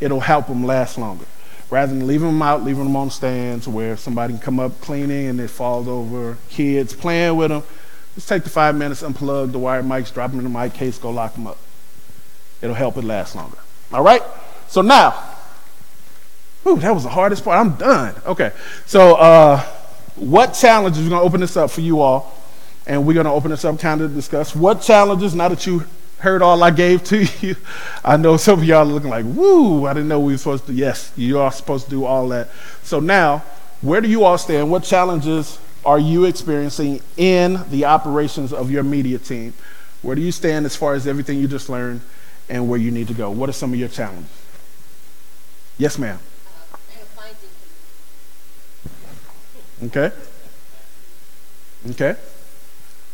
It'll help them last longer. Rather than leaving them out, leaving them on stands where somebody can come up cleaning and it falls over, kids playing with them, just take the 5 minutes, unplug the wired mics, drop them in the mic case, go lock them up. It'll help it last longer. All right? So now, that was the hardest part. I'm done. Okay. So what challenges, we're going to open this up for you all, and we're going to open this up kind of to discuss what challenges, now that you heard all I gave to you, I know some of y'all are looking like, woo, I didn't know we were supposed to. Yes, you are supposed to do all that. So now, where do you all stand? What challenges are you experiencing in the operations of your media team? Where do you stand as far as everything you just learned and where you need to go? What are some of your challenges? Yes, ma'am. Okay. Okay.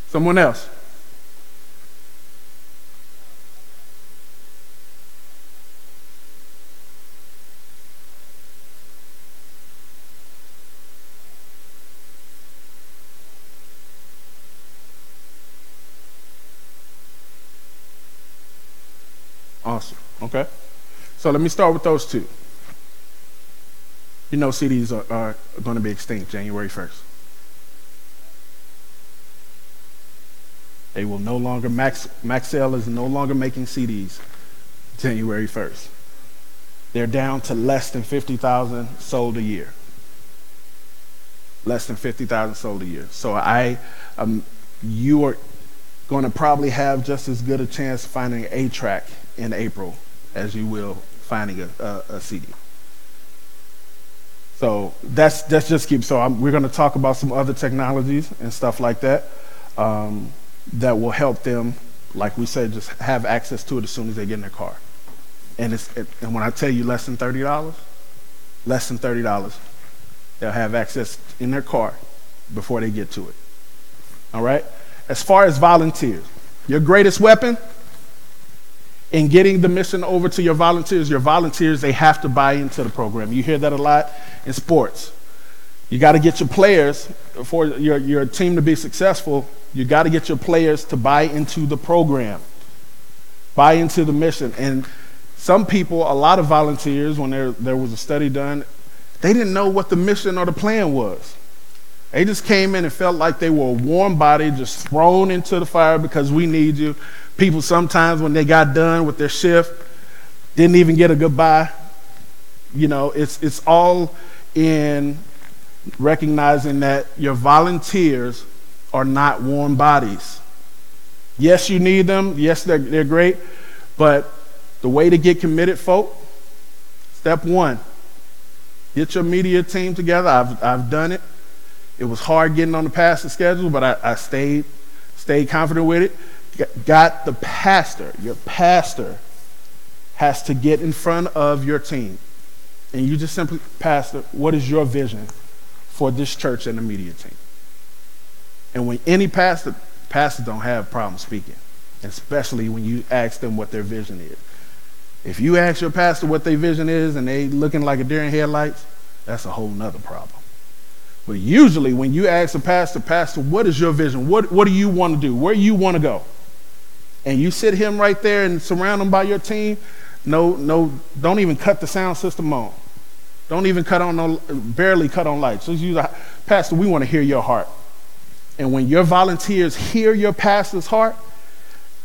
Someone else. Awesome. Okay. So let me start with those two. You know CDs are going to be extinct January 1st. They will no longer, Maxell is no longer making CDs January 1st. They're down to less than 50,000 sold a year. Less than 50,000 sold a year. So you are going to probably have just as good a chance finding a track in April as you will finding a CD. So that's just keep. So we're going to talk about some other technologies and stuff like that that will help them, like we said, just have access to it as soon as they get in their car. And when I tell you less than $30, they'll have access in their car before they get to it. All right. As far as volunteers, your greatest weapon in getting the mission over to your volunteers, they have to buy into the program. You hear that a lot in sports. You got to get your players, for your team to be successful, you got to get your players to buy into the program, buy into the mission. And some people, a lot of volunteers, when there was a study done, they didn't know what the mission or the plan was. They just came in and felt like they were a warm body, just thrown into the fire because we need you. People sometimes, when they got done with their shift, didn't even get a goodbye. You know, it's all in recognizing that your volunteers are not warm bodies. Yes, you need them. Yes, they're great. But the way to get committed, folk, step one, Get your media team together. I've done it. It was hard getting on the pastor schedule, but I stayed confident with it. Got the pastor. Your pastor has to get in front of your team. And you just simply, Pastor, what is your vision for this church and the media team? And when any pastors don't have problems speaking, especially when you ask them what their vision is. If you ask your pastor what their vision is and they looking like a deer in headlights, that's a whole nother problem. But usually when you ask a pastor, what is your vision? What do you want to do? Where you want to go? And you sit him right there and surround him by your team, no, don't even cut the sound system on. Don't even barely cut on lights. Just use Pastor, we want to hear your heart. And when your volunteers hear your pastor's heart,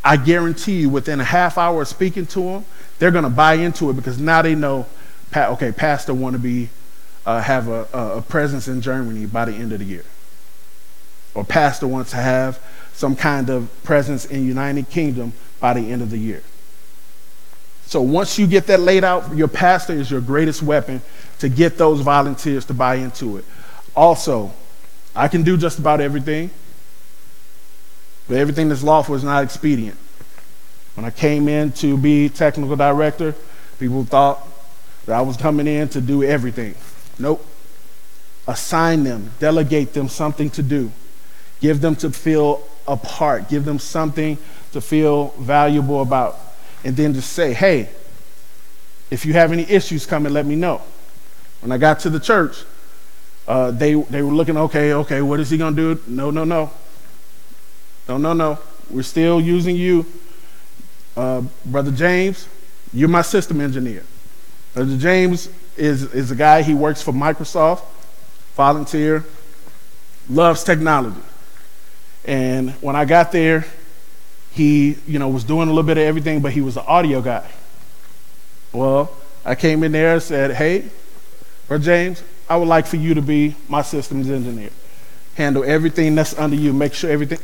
I guarantee you within a half hour of speaking to them, they're going to buy into it because now they know, okay, Pastor want to have a presence in Germany by the end of the year. Or Pastor wants to have some kind of presence in United Kingdom by the end of the year. So once you get that laid out, your pastor is your greatest weapon to get those volunteers to buy into it. Also, I can do just about everything, but everything that's lawful is not expedient. When I came in to be technical director, people thought that I was coming in to do everything. Nope. Assign them, delegate them something to do. Give them to feel a part. Give them something to feel valuable about. And then just say, hey, if you have any issues, come and let me know. When I got to the church, they were looking, okay, what is he going to do? No. We're still using you. Brother James, you're my system engineer. Brother James is a guy, he works for Microsoft, volunteer, loves technology. And when I got there, he, was doing a little bit of everything, but he was an audio guy. Well, I came in there and said, hey, Brother James, I would like for you to be my systems engineer. Handle everything that's under you. Make sure everything.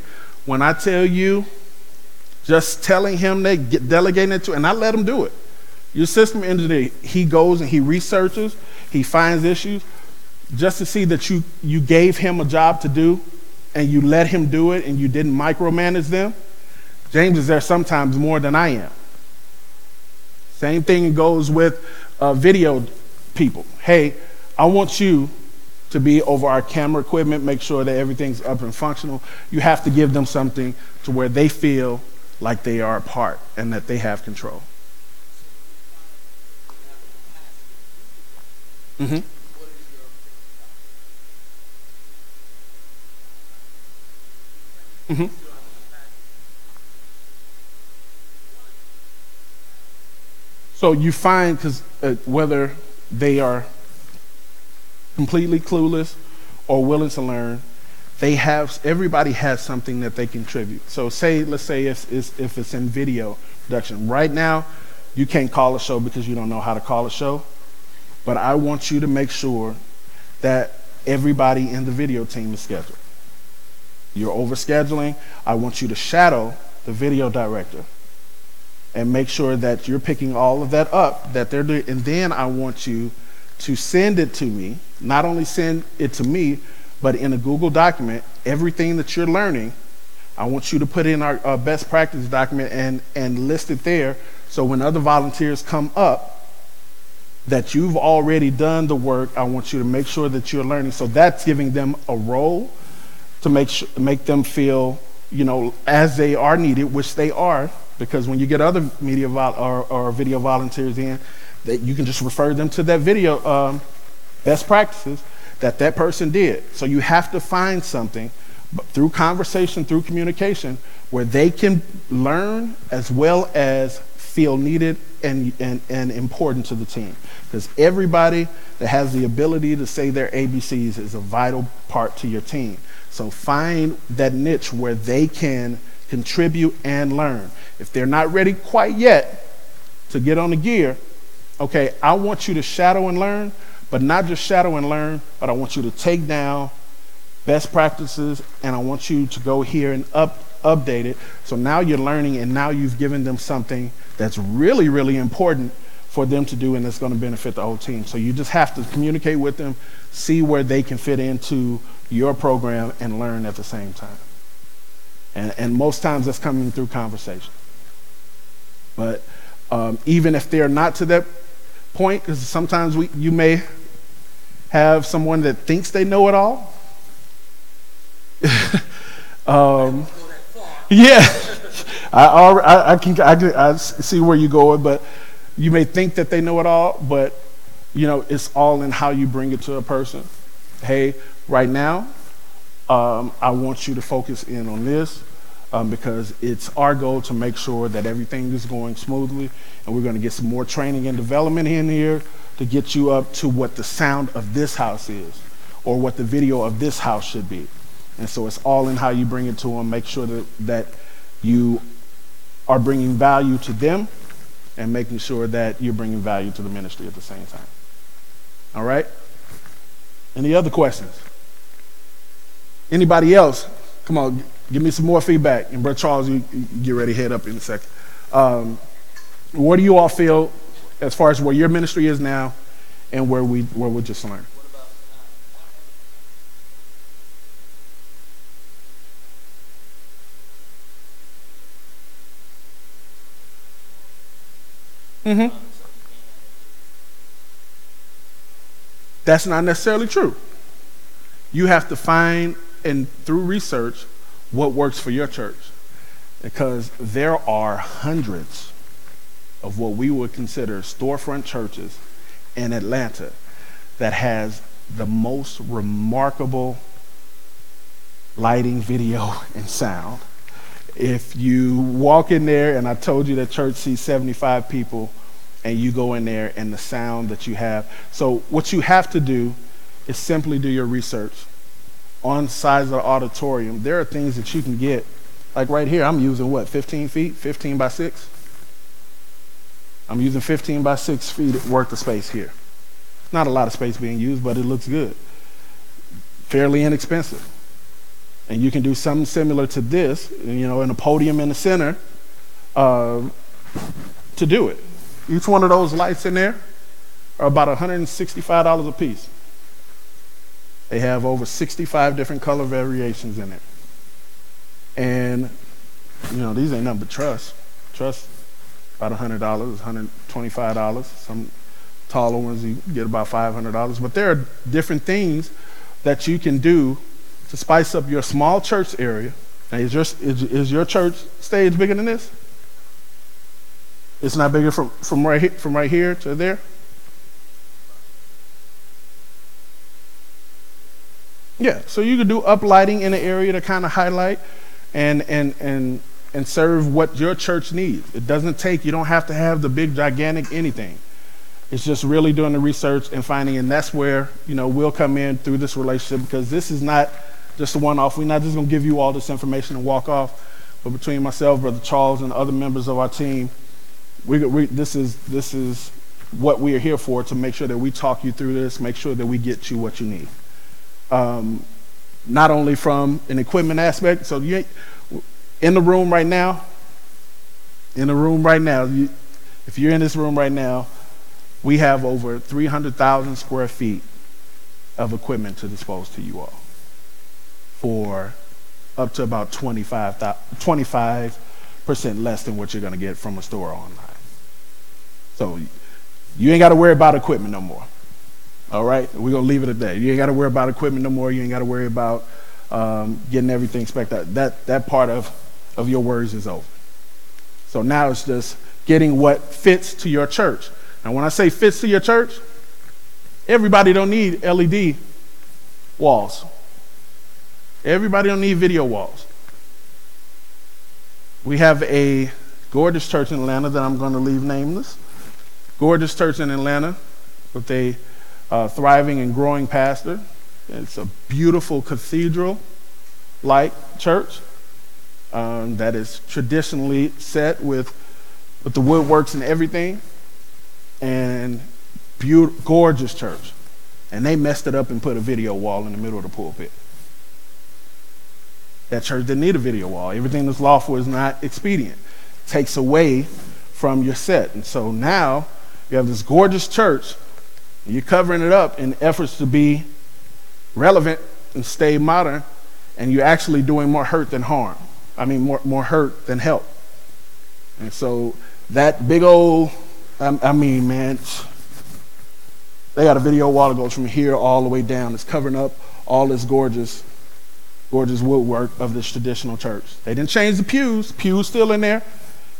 When I tell you, just telling him delegating it to, and I let him do it. Your system engineer, he goes and he researches, he finds issues, just to see that you gave him a job to do, and you let him do it, and you didn't micromanage them. James is there sometimes more than I am. Same thing goes with video people. Hey, I want you to be over our camera equipment, make sure that everything's up and functional. You have to give them something to where they feel like they are a part and that they have control. Mm-hmm. Mm-hmm. So you find, because whether they are completely clueless or willing to learn, everybody has something that they contribute. So let's say if it's in video production. Right now, you can't call a show because you don't know how to call a show. But I want you to make sure that everybody in the video team is scheduled. You're overscheduling. I want you to shadow the video director and make sure that you're picking all of that up that they're doing. And then I want you to send it to me, not only send it to me, but in a Google document, everything that you're learning, I want you to put in our best practice document and list it there. So when other volunteers come up, that you've already done the work, I want you to make sure that you're learning. So that's giving them a role to make them feel, as they are needed, which they are, because when you get other media or video volunteers in, that you can just refer them to that video best practices that person did. So you have to find something through conversation, through communication, where they can learn as well as feel needed and important to the team. Because everybody that has the ability to say their ABCs is a vital part to your team. So find that niche where they can contribute and learn. If they're not ready quite yet to get on the gear, okay, I want you to shadow and learn, but not just shadow and learn, but I want you to take down best practices, and I want you to go here and update it. So now you're learning, and now you've given them something that's really, really important for them to do, and it's going to benefit the whole team. So you just have to communicate with them, see where they can fit into your program, and learn at the same time. And most times that's coming through conversation. But even if they're not to that point, because sometimes you may have someone that thinks they know it all. Yeah, I see where you're going, but you may think that they know it all, but it's all in how you bring it to a person. Hey, right now, I want you to focus in on this because it's our goal to make sure that everything is going smoothly, and we're going to get some more training and development in here to get you up to what the sound of this house is or what the video of this house should be. And so it's all in how you bring it to them. Make sure that you are bringing value to them and making sure that you're bringing value to the ministry at the same time. All right? Any other questions? Anybody else? Come on, give me some more feedback. And Brother Charles, you get ready to head up in a second. What do you all feel as far as where your ministry is now and where we just learned? Mm-hmm. That's not necessarily true. You have to find, and through research, what works for your church. Because there are hundreds of what we would consider storefront churches in Atlanta that has the most remarkable lighting, video, and sound. If you walk in there, and I told you that church sees 75 people, and you go in there and the sound that you have. So what you have to do is simply do your research. On size of the auditorium, there are things that you can get. Like right here, I'm using 15 feet, 15 by 6? I'm using 15 by 6 feet worth of space here. Not a lot of space being used, but it looks good. Fairly inexpensive. And you can do something similar to this, in a podium in the center to do it. Each one of those lights in there are about $165 a piece. They have over 65 different color variations in it. And, these ain't nothing but truss. Truss, about $100, $125. Some taller ones you get about $500. But there are different things that you can do to spice up your small church area. Now, is your church stage bigger than this? It's not bigger from right here to there? Yeah, so you could do uplighting in an area to kind of highlight and serve what your church needs. It doesn't take, you don't have to have the big, gigantic anything. It's just really doing the research and finding, and that's where, we'll come in through this relationship, because this is not just a one-off. We're not just going to give you all this information and walk off, but between myself, Brother Charles, and other members of our team, this is what we are here for, to make sure that we talk you through this, make sure that we get you what you need. Not only from an equipment aspect, so you in the room right now, if you're in this room right now, we have over 300,000 square feet of equipment to dispose to you all for up to about 25% less than what you're going to get from a store online. So you ain't got to worry about equipment no more. All right, we're going to leave it at that. You ain't got to worry about equipment no more. You ain't got to worry about getting everything spec'd out. That part of your worries is over. So now it's just getting what fits to your church. Now, when I say fits to your church, everybody don't need LED walls. Everybody don't need video walls. We have a gorgeous church in Atlanta that I'm going to leave nameless. Gorgeous church in Atlanta with a thriving and growing pastor. It's a beautiful cathedral-like church that is traditionally set with the woodworks and everything, and gorgeous church. And they messed it up and put a video wall in the middle of the pulpit. That church didn't need a video wall. Everything that's lawful is not expedient. Takes away from your set. And so now You have this gorgeous church, and you're covering it up in efforts to be relevant and stay modern, and you're actually doing more hurt than harm. I mean, more hurt than help. And so that big old, I mean, man, they got a video wall that goes from here all the way down. It's covering up all this gorgeous woodwork of this traditional church. They didn't change the pews. Pews still in there.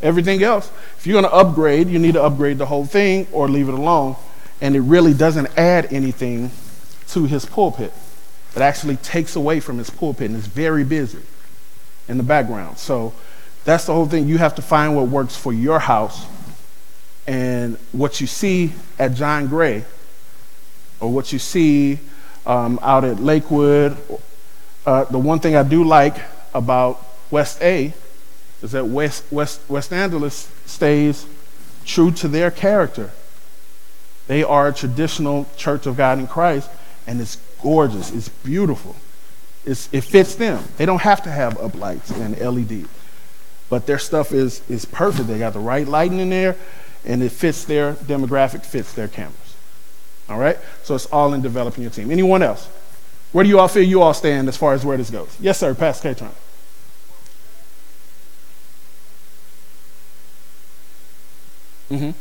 Everything else. If you're going to upgrade, you need to upgrade the whole thing or leave it alone. And it really doesn't add anything to his pulpit. It actually takes away from his pulpit, and it's very busy in the background. So that's the whole thing. You have to find what works for your house. And what you see at John Gray, or what you see out at Lakewood, the one thing I do like about West A is that West Angeles stays true to their character. They are a traditional Church of God in Christ, and it's gorgeous. It's beautiful. It fits them. They don't have to have uplights and LED, but their stuff is perfect. They got the right lighting in there, and it fits their demographic, fits their cameras. All right? So it's all in developing your team. Anyone else? Where do you all feel you all stand as far as where this goes? Yes, sir, Pastor Katron. Mm-hmm.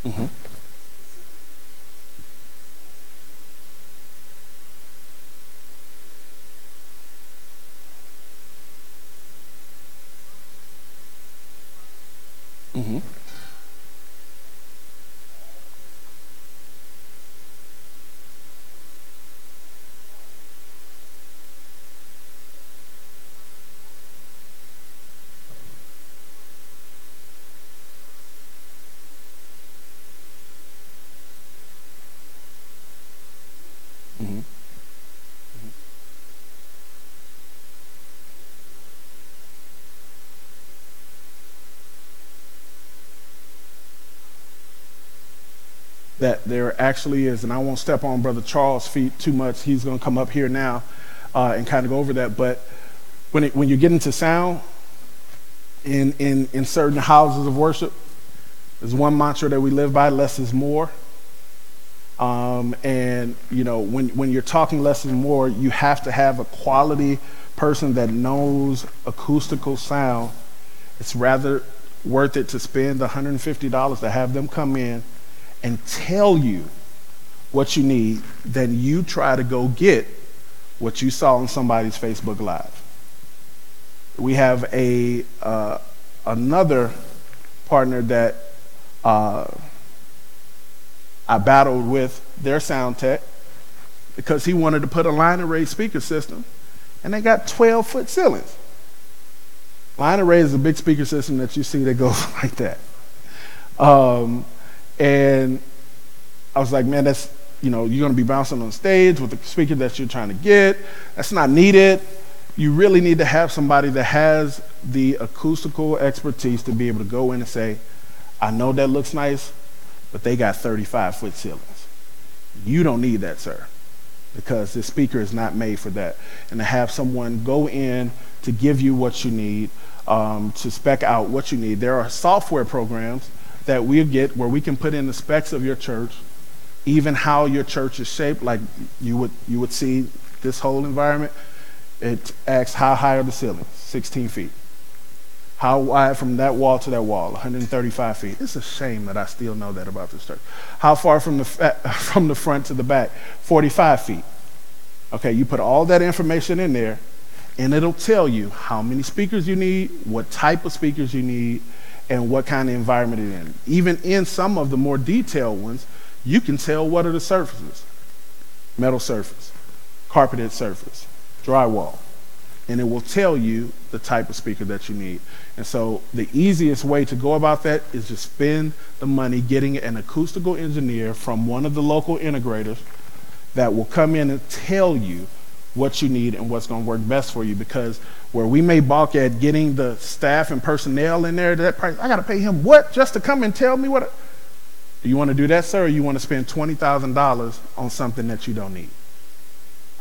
Mm-hmm. Mm-hmm. Mm-hmm. That there actually is, and I won't step on Brother Charles' feet too much. He's going to come up here now and kind of go over that. But when you get into sound in certain houses of worship, there's one mantra that we live by: less is more. And you know, when you're talking less is more, you have to have a quality person that knows acoustical sound. It's rather worth it to spend $150 to have them come in and tell you what you need than you try to go get what you saw on somebody's Facebook Live. We have another partner that I battled with their sound tech because he wanted to put a line array speaker system, and they got 12-foot ceilings. Line array is a big speaker system that you see that goes like that. And I was like, man, that's, you know, you're going to be bouncing on stage with the speaker that you're trying to get. That's not needed. You really need to have somebody that has the acoustical expertise to be able to go in and say, I know that looks nice, but they got 35-foot ceilings. You don't need that, sir, because this speaker is not made for that. And to have someone go in to give you what you need, to spec out what you need. There are software programs that we get where we can put in the specs of your church, even how your church is shaped. Like you would see this whole environment. It asks, how high are the ceilings? 16 feet. How wide from that wall to that wall? 135 feet. It's a shame that I still know that about this church. How far from the front to the back? 45 feet. Okay, you put all that information in there, and it'll tell you how many speakers you need, what type of speakers you need, and what kind of environment it's in. Even in some of the more detailed ones, you can tell what are the surfaces. Metal surface, carpeted surface, drywall. And it will tell you the type of speaker that you need. And so the easiest way to go about that is to spend the money getting an acoustical engineer from one of the local integrators that will come in and tell you what you need and what's going to work best for you. Because where we may balk at getting the staff and personnel in there, that price, I got to pay him what just to come and tell me what? Do you want to do that, sir, or you want to spend $20,000 on something that you don't need?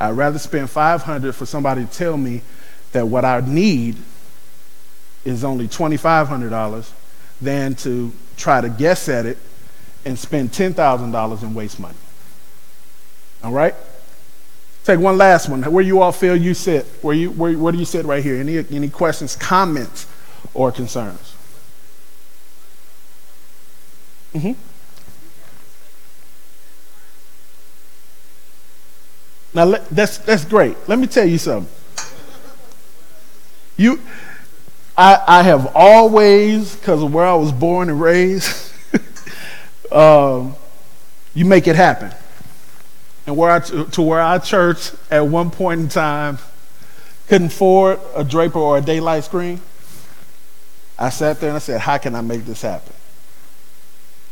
I'd rather spend $500 for somebody to tell me that what I need is only $2,500 than to try to guess at it and spend $10,000 and waste money. All right? Take one last one. Where you all feel you sit? Where do you sit right here? Any questions, comments, or concerns? Mm-hmm. Now that's great. Let me tell you something. I have always, because of where I was born and raised, you make it happen. And where our church at one point in time couldn't afford a Draper or a daylight screen, I sat there and I said, how can I make this happen?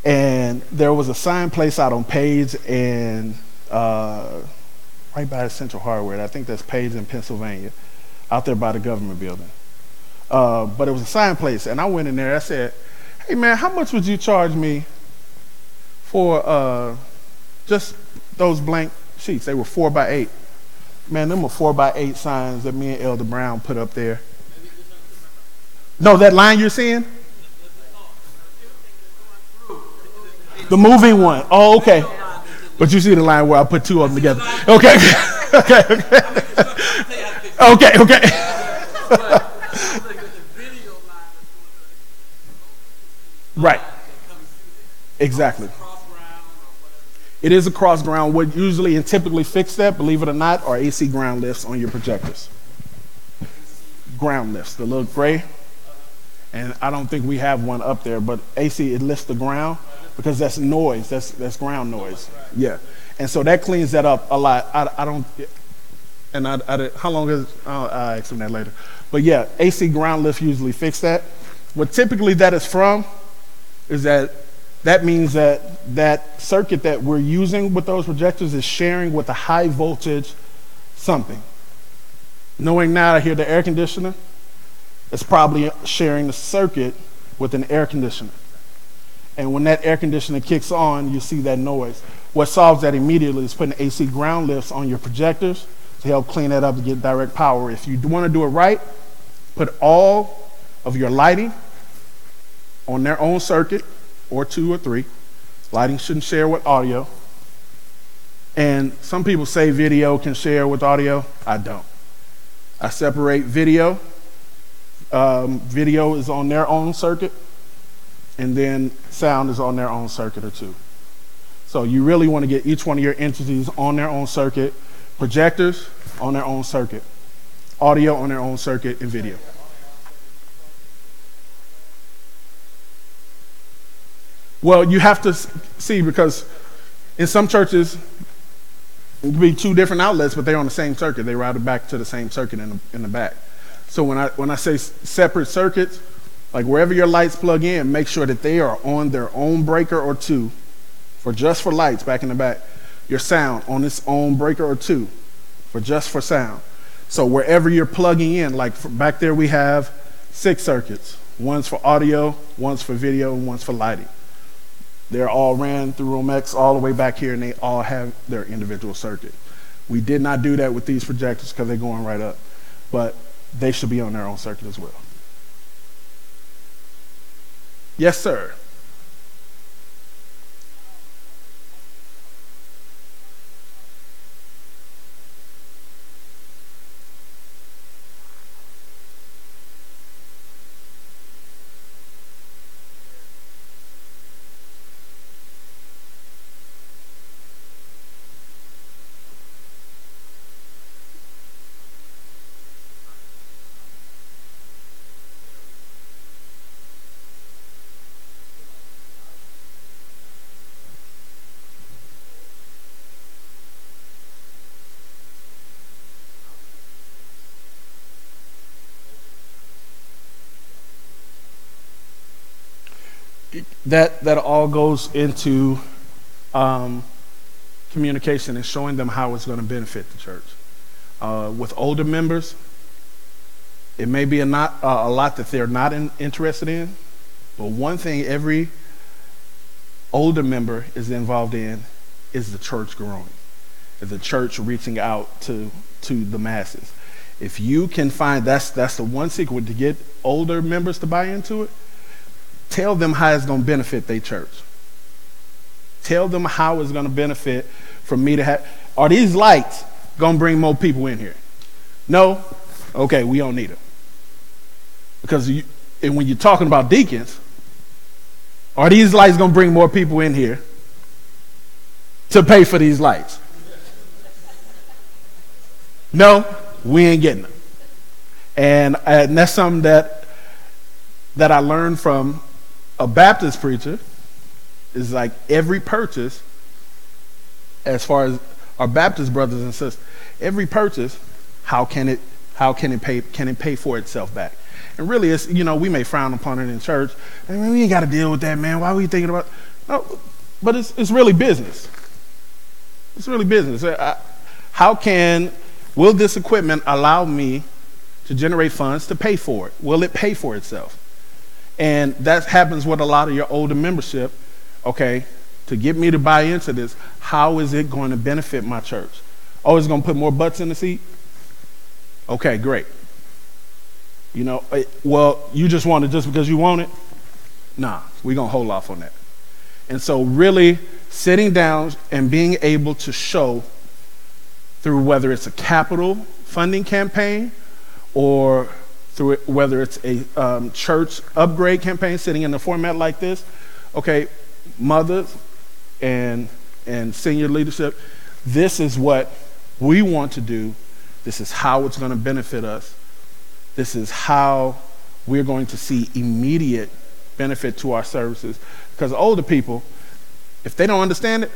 And there was a sign placed out on Page and right by Central Hardware. I think that's Page in Pennsylvania, out there by the government building. But it was a sign place, and I went in there. I said, hey, man, how much would you charge me for just those blank sheets? They were 4x8. Man, them were 4x8 signs that me and Elder Brown put up there. No, that line you're seeing? The moving one. Oh, okay. But you see the line where I put two of them together. Okay. Okay. Right. Exactly. It is a cross ground. What usually and typically fix that, believe it or not, are AC ground lifts on your projectors. Ground lifts, the little gray. And I don't think we have one up there, but AC, it lifts the ground because that's noise. That's ground noise. Yeah. And so that cleans that up a lot. I don't, and how long is, I'll ask them that later. But yeah, AC ground lift usually fix that. What typically that is from is that means that circuit that we're using with those projectors is sharing with a high voltage something. Knowing now I hear the air conditioner, it's probably sharing the circuit with an air conditioner. And when that air conditioner kicks on, you see that noise. What solves that immediately is putting AC ground lifts on your projectors to help clean that up and get direct power. If you want to do it right, put all of your lighting on their own circuit, or 2 or 3. Lighting shouldn't share with audio. And some people say video can share with audio. I don't. I separate video. Video is on their own circuit, and then sound is on their own circuit or 2. So you really want to get each one of your entities on their own circuit, projectors on their own circuit, audio on their own circuit, and video. Well, you have to see, because in some churches, it could be 2 different outlets, but they're on the same circuit. They route it back to the same circuit in the back. So when I say separate circuits, like wherever your lights plug in, make sure that they are on their own breaker or 2, for lights back in the back. Your sound on its own breaker or 2, for sound. So wherever you're plugging in, like back there we have 6 circuits. One's for audio, one's for video, and one's for lighting. They're all ran through Room X all the way back here, and they all have their individual circuit. We did not do that with these projectors because they're going right up, but they should be on their own circuit as well. Yes, sir. That all goes into communication and showing them how it's going to benefit the church. With older members, it may be a lot that they're not interested in, but one thing every older member is involved in is the church growing, is the church reaching out to the masses. If you can find, that's the one secret to get older members to buy into it. Tell them how it's going to benefit their church. Tell them how it's going to benefit for me to have. Are these lights going to bring more people in here? No? Okay, we don't need them. Because and when you're talking about deacons, are these lights going to bring more people in here to pay for these lights? No, we ain't getting them. And that's something that I learned from a Baptist preacher. Is like every purchase, as far as our Baptist brothers and sisters, every purchase, how can it pay for itself back? And really, it's, we may frown upon it in church. I mean, we ain't got to deal with that, man. Why are we thinking about? No, but it's really business. It's really business. Will this equipment allow me to generate funds to pay for it? Will it pay for itself? And that happens with a lot of your older membership. Okay, to get me to buy into this, how is it going to benefit my church? Oh, it's going to put more butts in the seat? Okay, great. Well, you just want it just because you want it? Nah, we're going to hold off on that. And so really sitting down and being able to show through whether it's a capital funding campaign or through it, whether it's a church upgrade campaign, sitting in a format like this, okay, mothers and senior leadership, this is what we want to do. This is how it's going to benefit us. This is how we're going to see immediate benefit to our services. Because older people, if they don't understand it,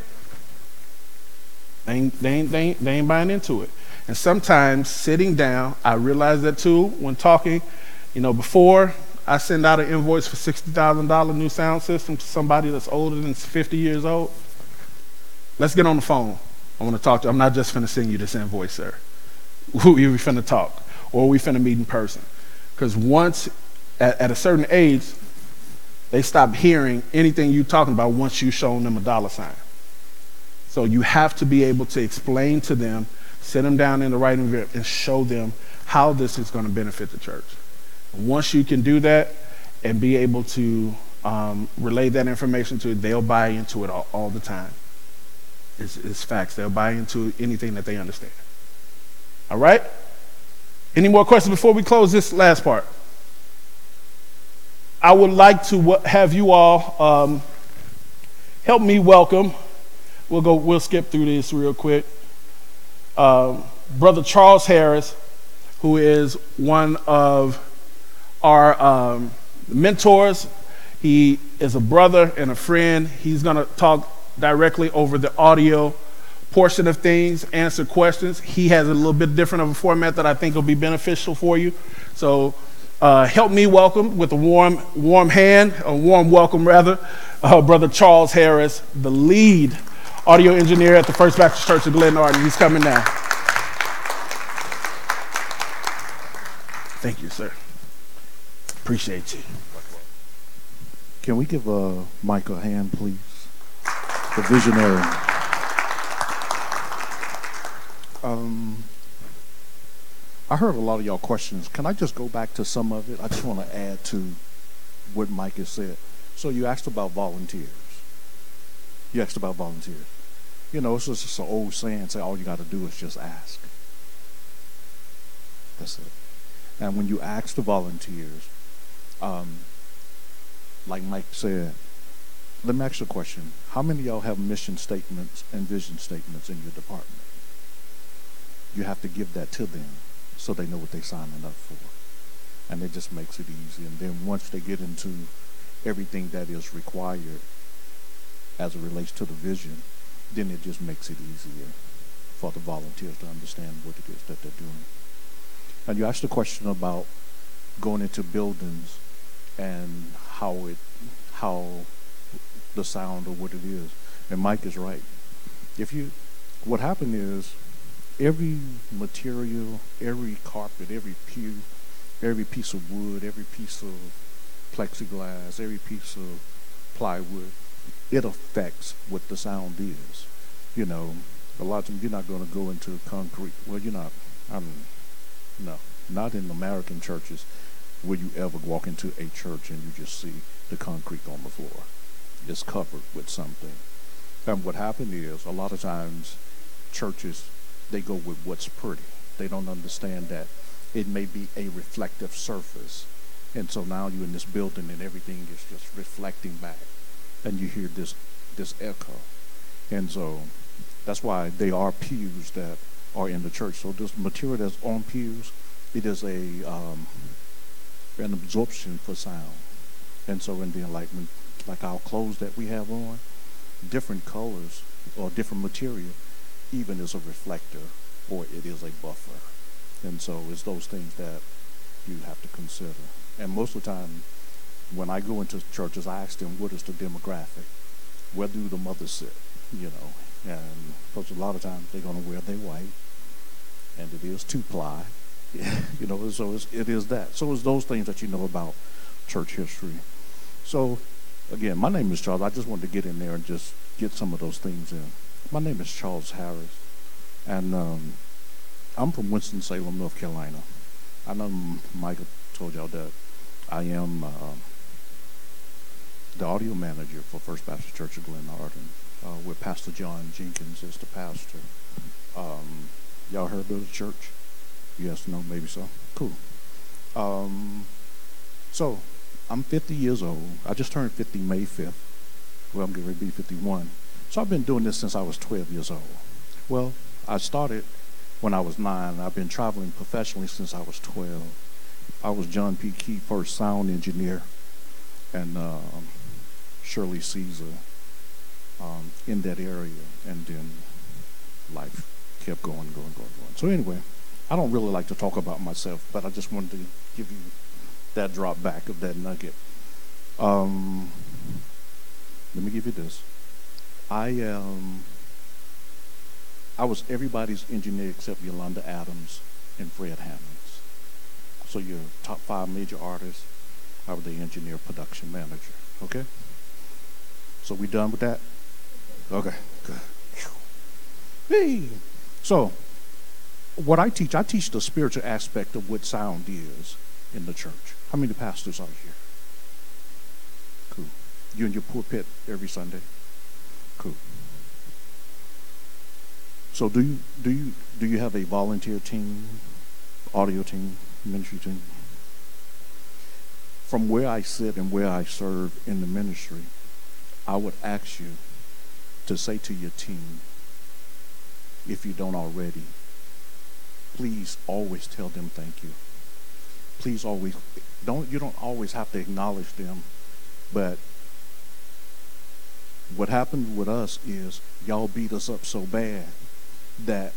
they ain't buying into it. And sometimes sitting down, I realize that too when talking. Before I send out an invoice for $60,000 new sound system to somebody that's older than 50 years old, let's get on the phone. I want to talk to you. I'm not just finna send you this invoice, sir. We finna talk, or we finna meet in person. Because once, at a certain age, they stop hearing anything you talking about once you've shown them a dollar sign. So you have to be able to explain to them, sit them down in the right environment, and show them how this is going to benefit the church. Once you can do that and be able to relay that information to it, they'll buy into it all the time. It's facts. They'll buy into anything that they understand. All right? Any more questions before we close this last part? I would like to have you all help me welcome. We'll skip through this real quick. Brother Charles Harris, who is one of our mentors. He is a brother and a friend. He's going to talk directly over the audio portion of things, answer questions. He has a little bit different of a format that I think will be beneficial for you. So help me welcome with a warm welcome, Brother Charles Harris, the lead audio engineer at the First Baptist Church of Glen Arden. He's coming now. Thank you, sir. Appreciate you. Can we give Mike a hand, please? The visionary. I heard a lot of y'all questions. Can I just go back to some of it? I just want to add to what Mike has said. So you asked about volunteers. It's just an old saying, say all you got to do is just ask. That's it. And when you ask the volunteers, like Mike said, let me ask you a question. How many of y'all have mission statements and vision statements in your department? You have to give that to them so they know what they're signing up for. And it just makes it easy. And then once they get into everything that is required as it relates to the vision, then it just makes it easier for the volunteers to understand what it is that they're doing. And you asked the question about going into buildings and how the sound or what it is. And Mike is right. What happened is every material, every carpet, every pew, every piece of wood, every piece of plexiglass, every piece of plywood, it affects what the sound is. You know, a lot of times you're not going to go into concrete. Well, you're not. No, not in American churches will you ever walk into a church and you just see the concrete on the floor. It's covered with something. And what happened is a lot of times churches, they go with what's pretty. They don't understand that it may be a reflective surface. And so now you're in this building and everything is just reflecting back. And you hear this echo. And so that's why there are pews that are in the church. So this material that's on pews, it is an absorption for sound. And so in the enlightenment, like our clothes that we have on, different colors or different material, even is a reflector or it is a buffer. And so it's those things that you have to consider. And most of the time, when I go into churches, I ask them, what is the demographic? Where do the mothers sit? You know, and because a lot of times they're going to wear their white, and it is 2-ply. You know, so it is that. So it's those things that you know about church history. So, again, my name is Charles. I just wanted to get in there and just get some of those things in. My name is Charles Harris, and I'm from Winston-Salem, North Carolina. I know Michael told y'all that I am the audio manager for First Baptist Church of Glenard, and where Pastor John Jenkins is the pastor. Y'all heard of the church? Yes, no, maybe so. Cool. So, I'm 50 years old. I just turned 50 May 5th. Well, I'm getting ready to be 51. So I've been doing this since I was 12 years old. Well, I started when I was 9. I've been traveling professionally since I was 12. I was John P. Key first sound engineer, and Shirley Caesar in that area, and then life kept going. So anyway, I don't really like to talk about myself, but I just wanted to give you that drop back of that nugget. Let me give you this. I was everybody's engineer except Yolanda Adams and Fred Hammonds. So your top 5 major artists, I was the engineer production manager. Okay? So we done with that? Okay, good. Hey. So what I teach the spiritual aspect of what sound is in the church. How many pastors are here? Cool. You in your pulpit every Sunday? Cool. So do you have a volunteer team, audio team, ministry team? From where I sit and where I serve in the ministry, I would ask you to say to your team, if you don't already, please always tell them thank you. Please always, you don't always have to acknowledge them, but what happened with us is y'all beat us up so bad that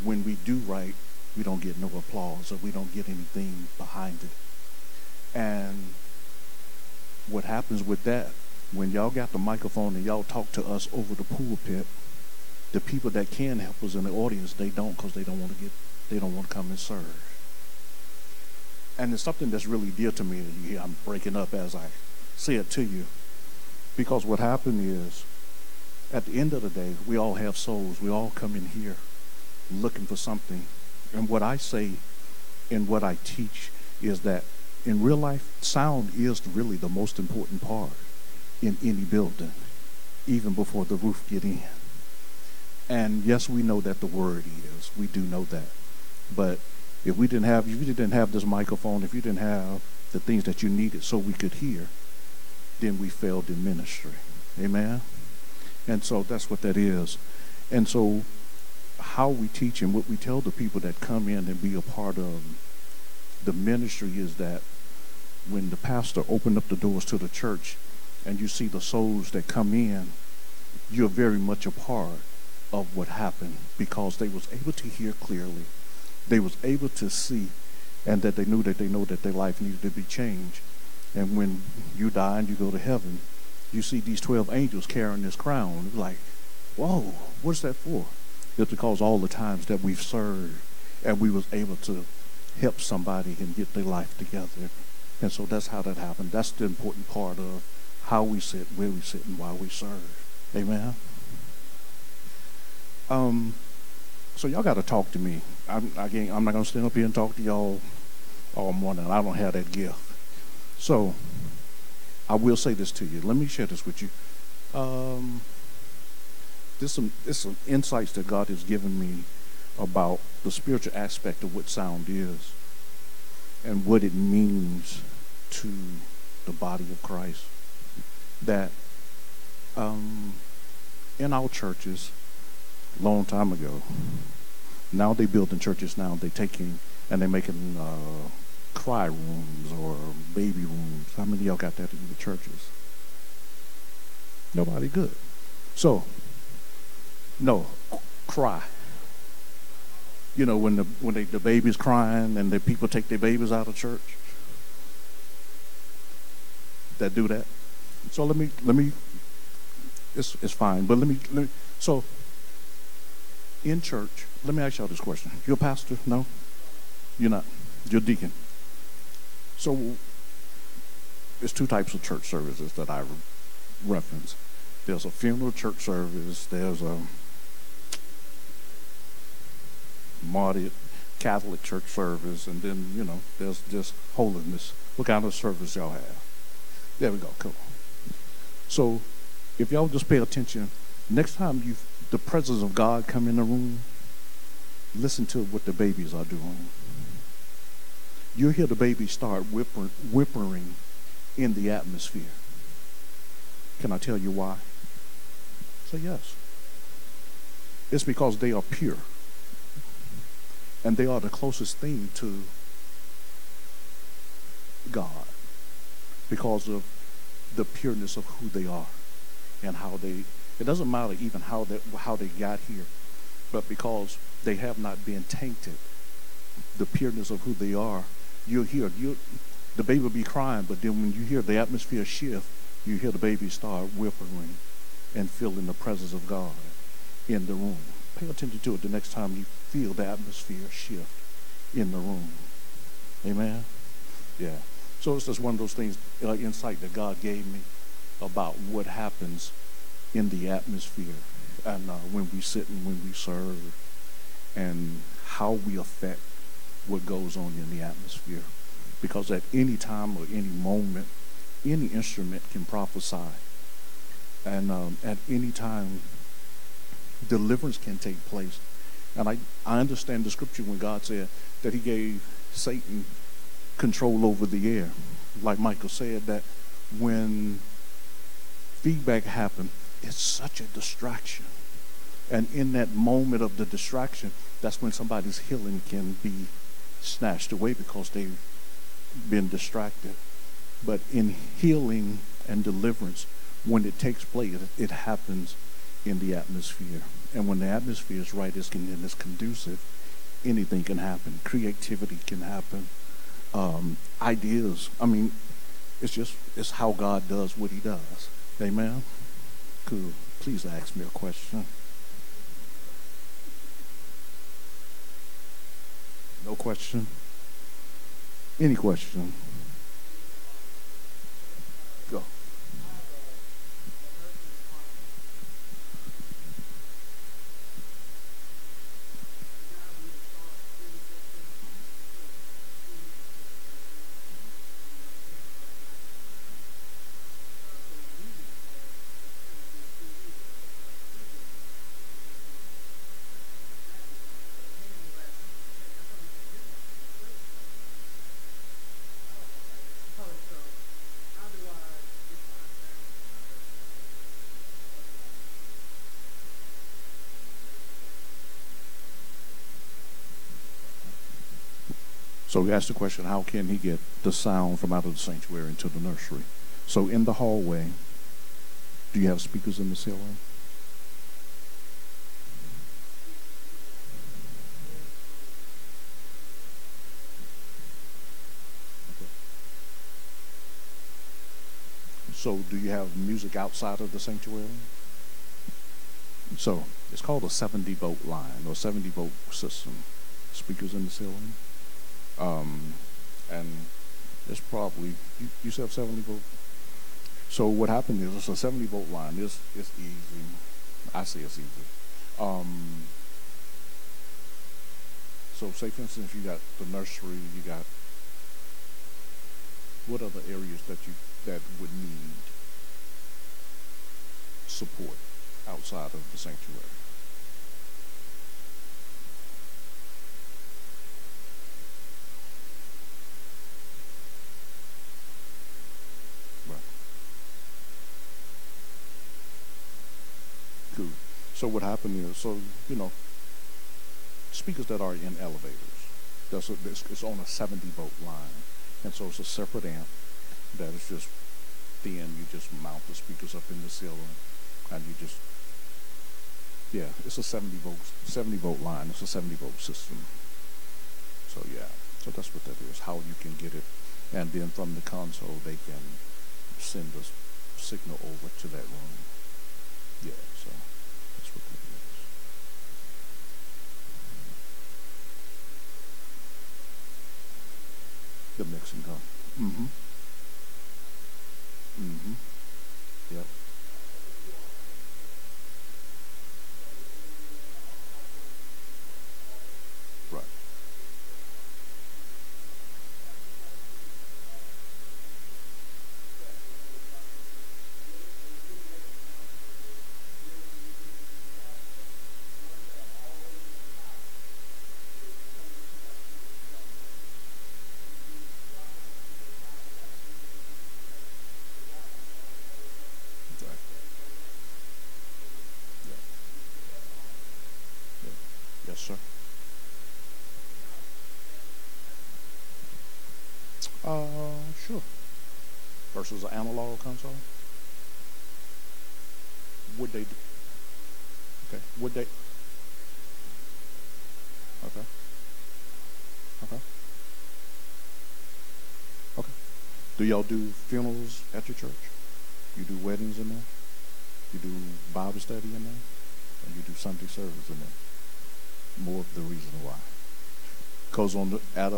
when we do right, we don't get no applause or we don't get anything behind it. And what happens with that, when y'all got the microphone and y'all talk to us over the pulpit, the people that can help us in the audience, they don't, because they don't want to come and serve. And it's something that's really dear to me. I'm breaking up as I say it to you, because what happened is, at the end of the day, we all have souls. We all come in here looking for something. And what I say and what I teach is that in real life, sound is really the most important part in any building, even before the roof get in. And yes, we know that the word is. We do know that. But if you didn't have this microphone, if you didn't have the things that you needed so we could hear, then we failed in ministry. Amen? And so that's what that is. And so how we teach and what we tell the people that come in and be a part of the ministry is that when the pastor opened up the doors to the church and you see the souls that come in, you're very much a part of what happened, because they was able to hear clearly. They was able to see, and that they know that their life needed to be changed. And when you die and you go to heaven, you see these 12 angels carrying this crown. It's like, whoa, what's that for? It's because all the times that we've served and we was able to help somebody and get their life together. And so that's how that happened. That's the important part of how we sit, where we sit, and why we serve. Amen. So y'all got to talk to me. I'm not going to stand up here and talk to y'all all morning. I don't have that gift. So I will say this to you. Let me share this with you. There's some insights that God has given me about the spiritual aspect of what sound is and what it means to the body of Christ. That in our churches, long time ago, now they building churches now, they taking and they're making cry rooms or baby rooms. How many of y'all got that in your churches? Nobody. Good. So, no, cry. You know, when the baby's crying and the people take their babies out of church, that do that. So let me. It's fine, but let me. So, in church, let me ask y'all this question. You're a pastor? No, you're not. You're a deacon. So, there's two types of church services that I reference. There's a funeral church service. There's a martyred Catholic church service, and then, you know, there's just holiness. What kind of service y'all have? There we go. Come on. So, if y'all just pay attention, next time the presence of God come in the room, listen to what the babies are doing. You'll hear the babies start whimpering in the atmosphere. Can I tell you why? Say yes. It's because they are pure. And they are the closest thing to God because of the pureness of who they are and how they, it doesn't matter even how they got here, but because they have not been tainted, the pureness of who they are, you'll hear, the baby will be crying, but then when you hear the atmosphere shift, you hear the baby start whimpering and feeling the presence of God in the room. Pay attention to it the next time you feel the atmosphere shift in the room. Amen? Yeah. So it's just one of those things, insight that God gave me about what happens in the atmosphere and when we sit and when we serve and how we affect what goes on in the atmosphere. Because at any time or any moment, any instrument can prophesy. And at any time, deliverance can take place. And I understand the scripture when God said that he gave Satan control over the air. Like Michael said, that when feedback happened, it's such a distraction. And in that moment of the distraction, that's when somebody's healing can be snatched away because they've been distracted. But in healing and deliverance, when it takes place, it happens in the atmosphere. And when the atmosphere is right, it's conducive, anything can happen. Creativity can happen. Ideas. I mean, it's how God does what he does. Amen? Cool. Please ask me a question. No question? Any question? Go. So we asked the question, how can he get the sound from out of the sanctuary into the nursery? So in the hallway, do you have speakers in the ceiling? Okay. So do you have music outside of the sanctuary? So it's called a 70-volt line or 70-volt system. Speakers in the ceiling. And it's probably, you said 70 volt? So what happened is it's a 70-vote line. It's easy. I say it's easy. So say for instance you got the nursery, you got what other areas that would need support outside of the sanctuary? Right. Cool. So what happened is, speakers that are in elevators, it's on a 70-vote line, and so it's a separate amp that is just thin. You just mount the speakers up in the ceiling, and you just it's a 70-vote line. It's a 70-vote system. So so that's what that is. How you can get it, and then from the console they can send a signal over to that room. Yeah, so that's what that is. The mixing come. Mm-hmm. Mm-hmm. Yep. Right. Exactly. Yeah. Yeah. Yes, sir. Sure. Versus an analog console. Would they? Okay. Would they? Okay. Okay. Okay. Do y'all do funerals at your church? You do weddings in there? You do Bible study in there? And you do Sunday service in there? More of the reason why. Because at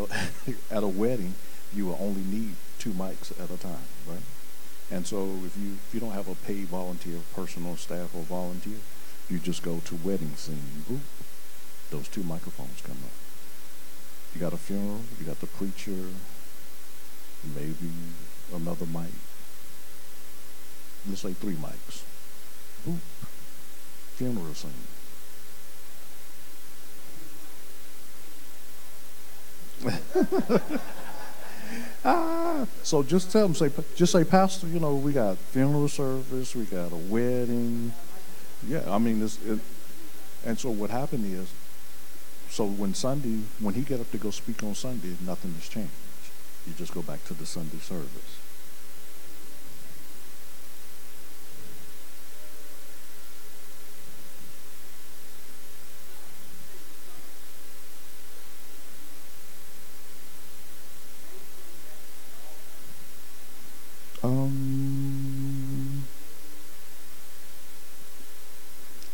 a wedding, you will only need 2 mics at a time, right? And so if you don't have a paid volunteer, personal staff or volunteer, you just go to wedding scene, boop, those 2 microphones come up. You got a funeral, you got the preacher, maybe another mic. Let's say 3 mics. Boop. Funeral scene. So just tell them, say, Pastor, we got funeral service, we got a wedding. Yeah, I mean, and so what happened is, so when he get up to go speak on Sunday, nothing has changed. You just go back to the Sunday service.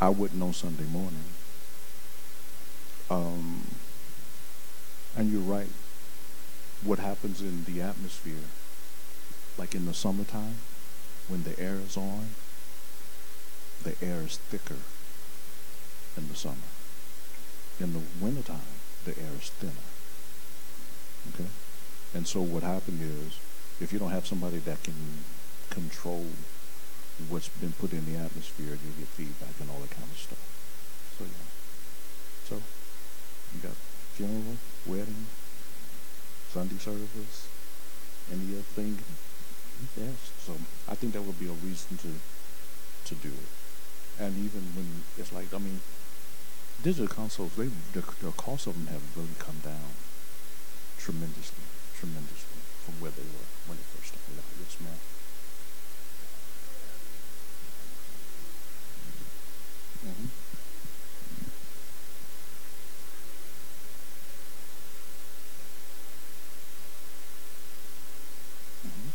I wouldn't on Sunday morning. And you're right. What happens in the atmosphere, like in the summertime, when the air is on, the air is thicker in the summer. In the wintertime, the air is thinner. Okay? And so what happened is, if you don't have somebody that can control what's been put in the atmosphere, you get feedback and all that kind of stuff. So yeah. So you got funeral, wedding, Sunday service, any other thing. Yes. So I think that would be a reason to do it. And even when it's like, I mean, digital consoles, the cost of them have really come down tremendously from where they were when they first started out. Yes, ma'am. Mm-hmm. Mm-hmm.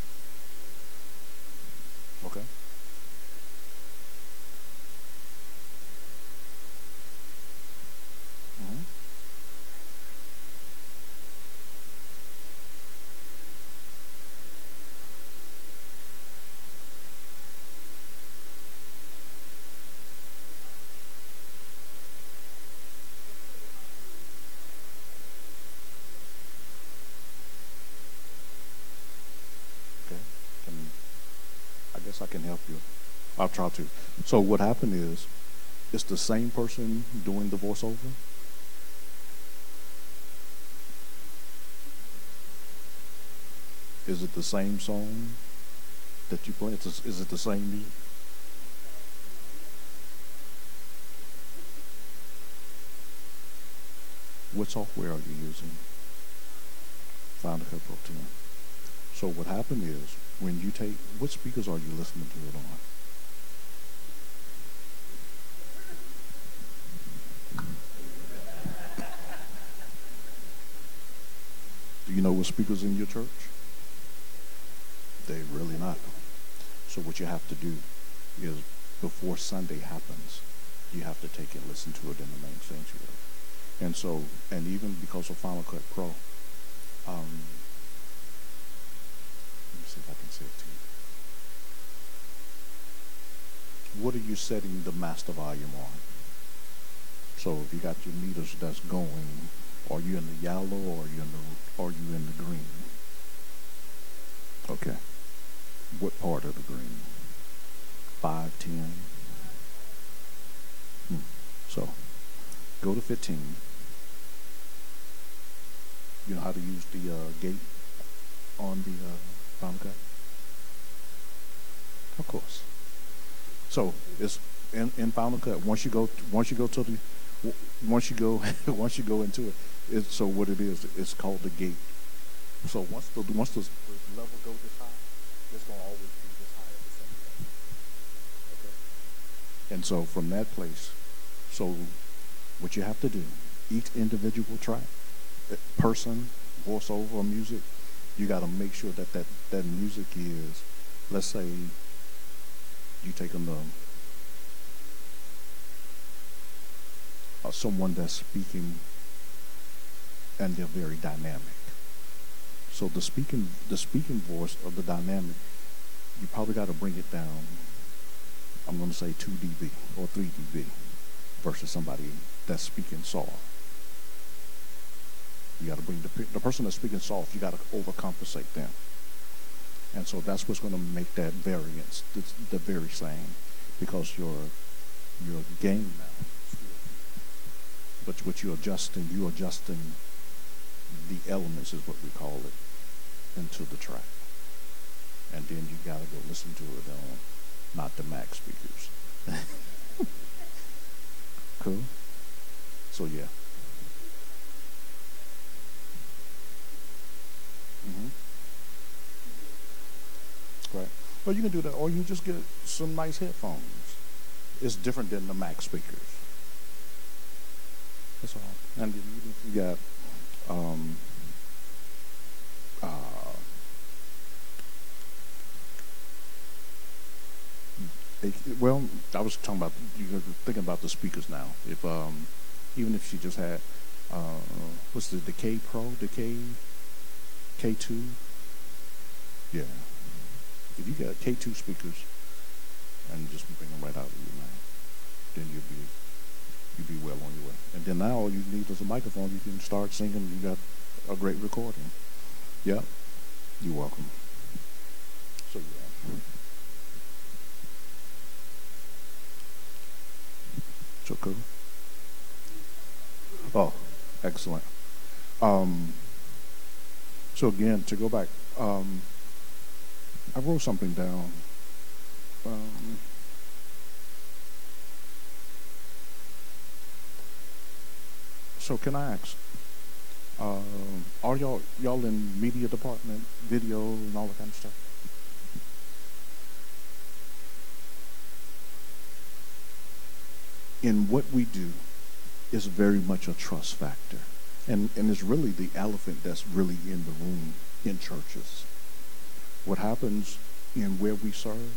Okay. Mm-hmm. I'll try to. So what happened is, it's the same person doing the voiceover. Is it the same song that you play? Is it the same music? What software are you using? Final Cut Pro 10. So what happened is, when you take, what speakers are you listening to it on? Do you know what speakers in your church? They really not. So what you have to do is, before Sunday happens, you have to take and listen to it in the main sanctuary. And so, and even because of Final Cut Pro, let me see if I can say it to you. What are you setting the master volume on? So if you got your meters that's going, are you in the yellow or are you in the green? Okay. What part of the green? 5, 10? So, go to 15. You know how to use the gate on the Final Cut? Of course. So it's in Final Cut. Once you go into it, so what it is, it's called the gate. So once the level goes this high, it's gonna always be this high at the same time. Okay. And so from that place, so what you have to do, each individual track, person, voiceover, or music, you got to make sure that music is, let's say, you take someone that's speaking, and they're very dynamic. So the speaking voice of the dynamic, you probably got to bring it down. I'm going to say 2 dB or 3 dB versus somebody that's speaking soft. You got to bring the person that's speaking soft, you got to overcompensate them. And so that's what's going to make that variance the very same, because your gain now, but what you're adjusting the elements, is what we call it, into the track. And then you got to go listen to it on not the Mac speakers. Cool? So yeah. Right. Well, you can do that, or you can just get some nice headphones. It's different than the Mac speakers. That's all. And you got well, I was talking about, you're thinking about the speakers now. If even if she just had what's the K Pro, the K2, yeah. If you got K2 speakers and just bring them right out of your mouth, then you'll be well on your way. And then now all you need is a microphone. You can start singing. You got a great recording. Yep. You're welcome. So yeah. So cool. Oh, excellent. So again, to go back, I wrote something down. So can I ask, are y'all in media department, video and all that kind of stuff? In what we do is very much a trust factor. And it's really the elephant that's really in the room in churches. What happens in where we serve,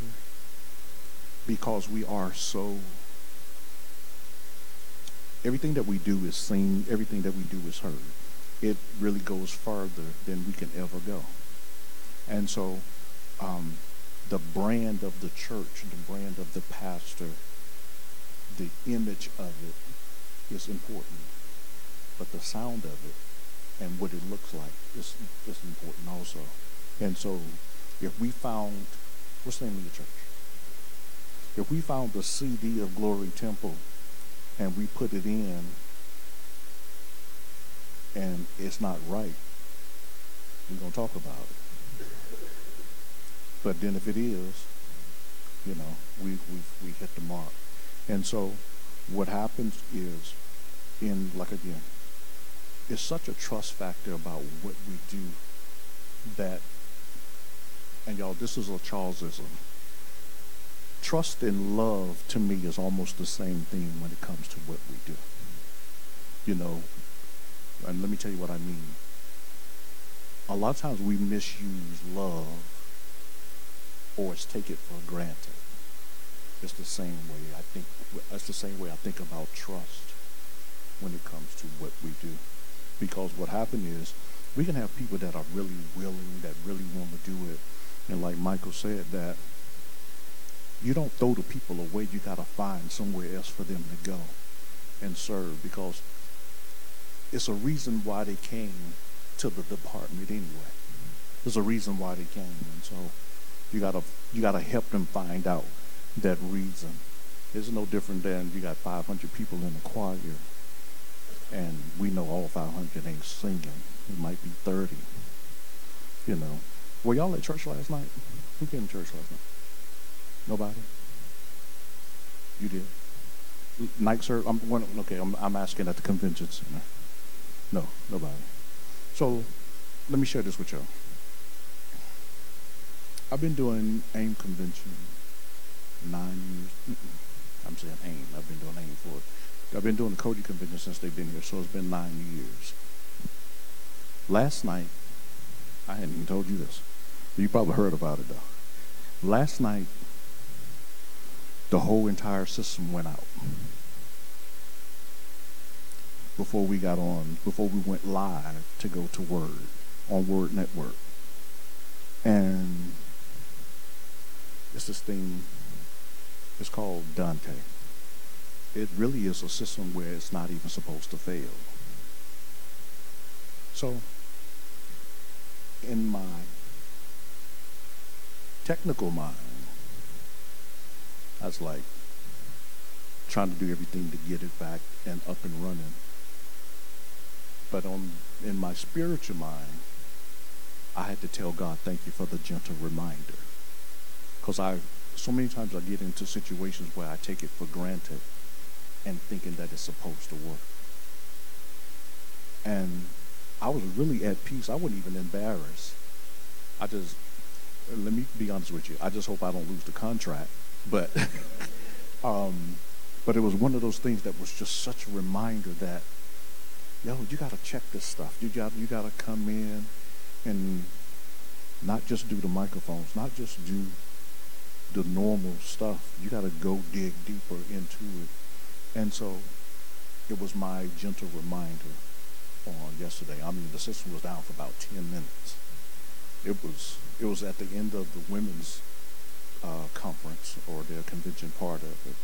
because we are so, everything that we do is seen, everything that we do is heard. It really goes further than we can ever go. And so the brand of the church, the brand of the pastor, the image of it is important. But the sound of it and what it looks like is important also. And so if we found, what's the name of your church? If we found the CD of Glory Temple and we put it in and it's not right, we're going to talk about it. But then if it is, you know, we hit the mark. And so what happens is, again, it's such a trust factor about what we do that, and y'all, this is a Charlesism. Trust and love to me is almost the same thing when it comes to what we do. You know, and let me tell you what I mean. A lot of times we misuse love or take it for granted. It's the same way I think. That's the same way I think about trust when it comes to what we do. Because what happened is, we can have people that are really willing, that really want to do it, and like Michael said, that you don't throw the people away. You got to find somewhere else for them to go and serve, because it's a reason why they came to the department anyway. There's a reason why they came, and so you gotta help them find out that reason. It's no different than you got 500 people in the choir, and we know all 500 ain't singing. It might be 30. You know, were y'all at church last night? Who came to church last night? Nobody? You did? Night service? I'm asking at the convention center. No, nobody. So let me share this with y'all. I've been doing AIM convention 9 years. I'm saying AIM. I've been doing AIM for. I've been doing the C.O.G.I.C convention since they've been here, so it's been 9 years. Last night, I hadn't even told you this. You probably heard about it though. Last night, the whole entire system went out. Before we went live to go to Word, on Word Network. And it's this thing, it's called Dante. It really is a system where it's not even supposed to fail. So, in my technical mind, I was like trying to do everything to get it back and up and running. But in my spiritual mind, I had to tell God, thank you for the gentle reminder. Because so many times I get into situations where I take it for granted and thinking that it's supposed to work. And I was really at peace. I wasn't even embarrassed. Let me be honest with you, I just hope I don't lose the contract. But but it was one of those things that was just such a reminder that, yo, you got to check this stuff. You got to come in and not just do the microphones, not just do the normal stuff. You got to go dig deeper into it. And so it was my gentle reminder on yesterday. I mean, the system was down for about 10 minutes. It was at the end of the women's conference, or their convention part of it.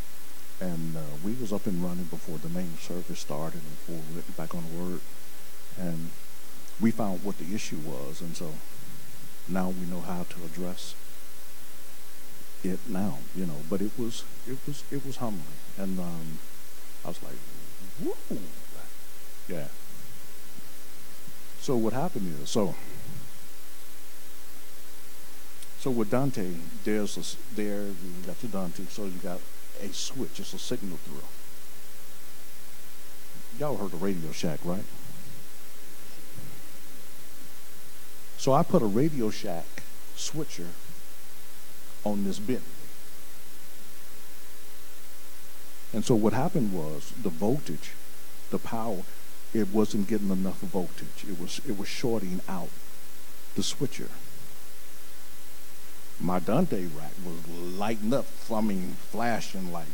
And we was up and running before the main service started and before we went back on the Word. And we found what the issue was, and so now we know how to address it now, you know. But it was humbling, and I was like, woo, yeah. So what happened is, so with Dante, you got your Dante, so you got a switch, it's a signal through. Y'all heard of Radio Shack, right? So I put a Radio Shack switcher on this Bentley. And so what happened was the voltage, the power, it wasn't getting enough voltage. It was shorting out the switcher. My Dante rack was lighting up, flashing like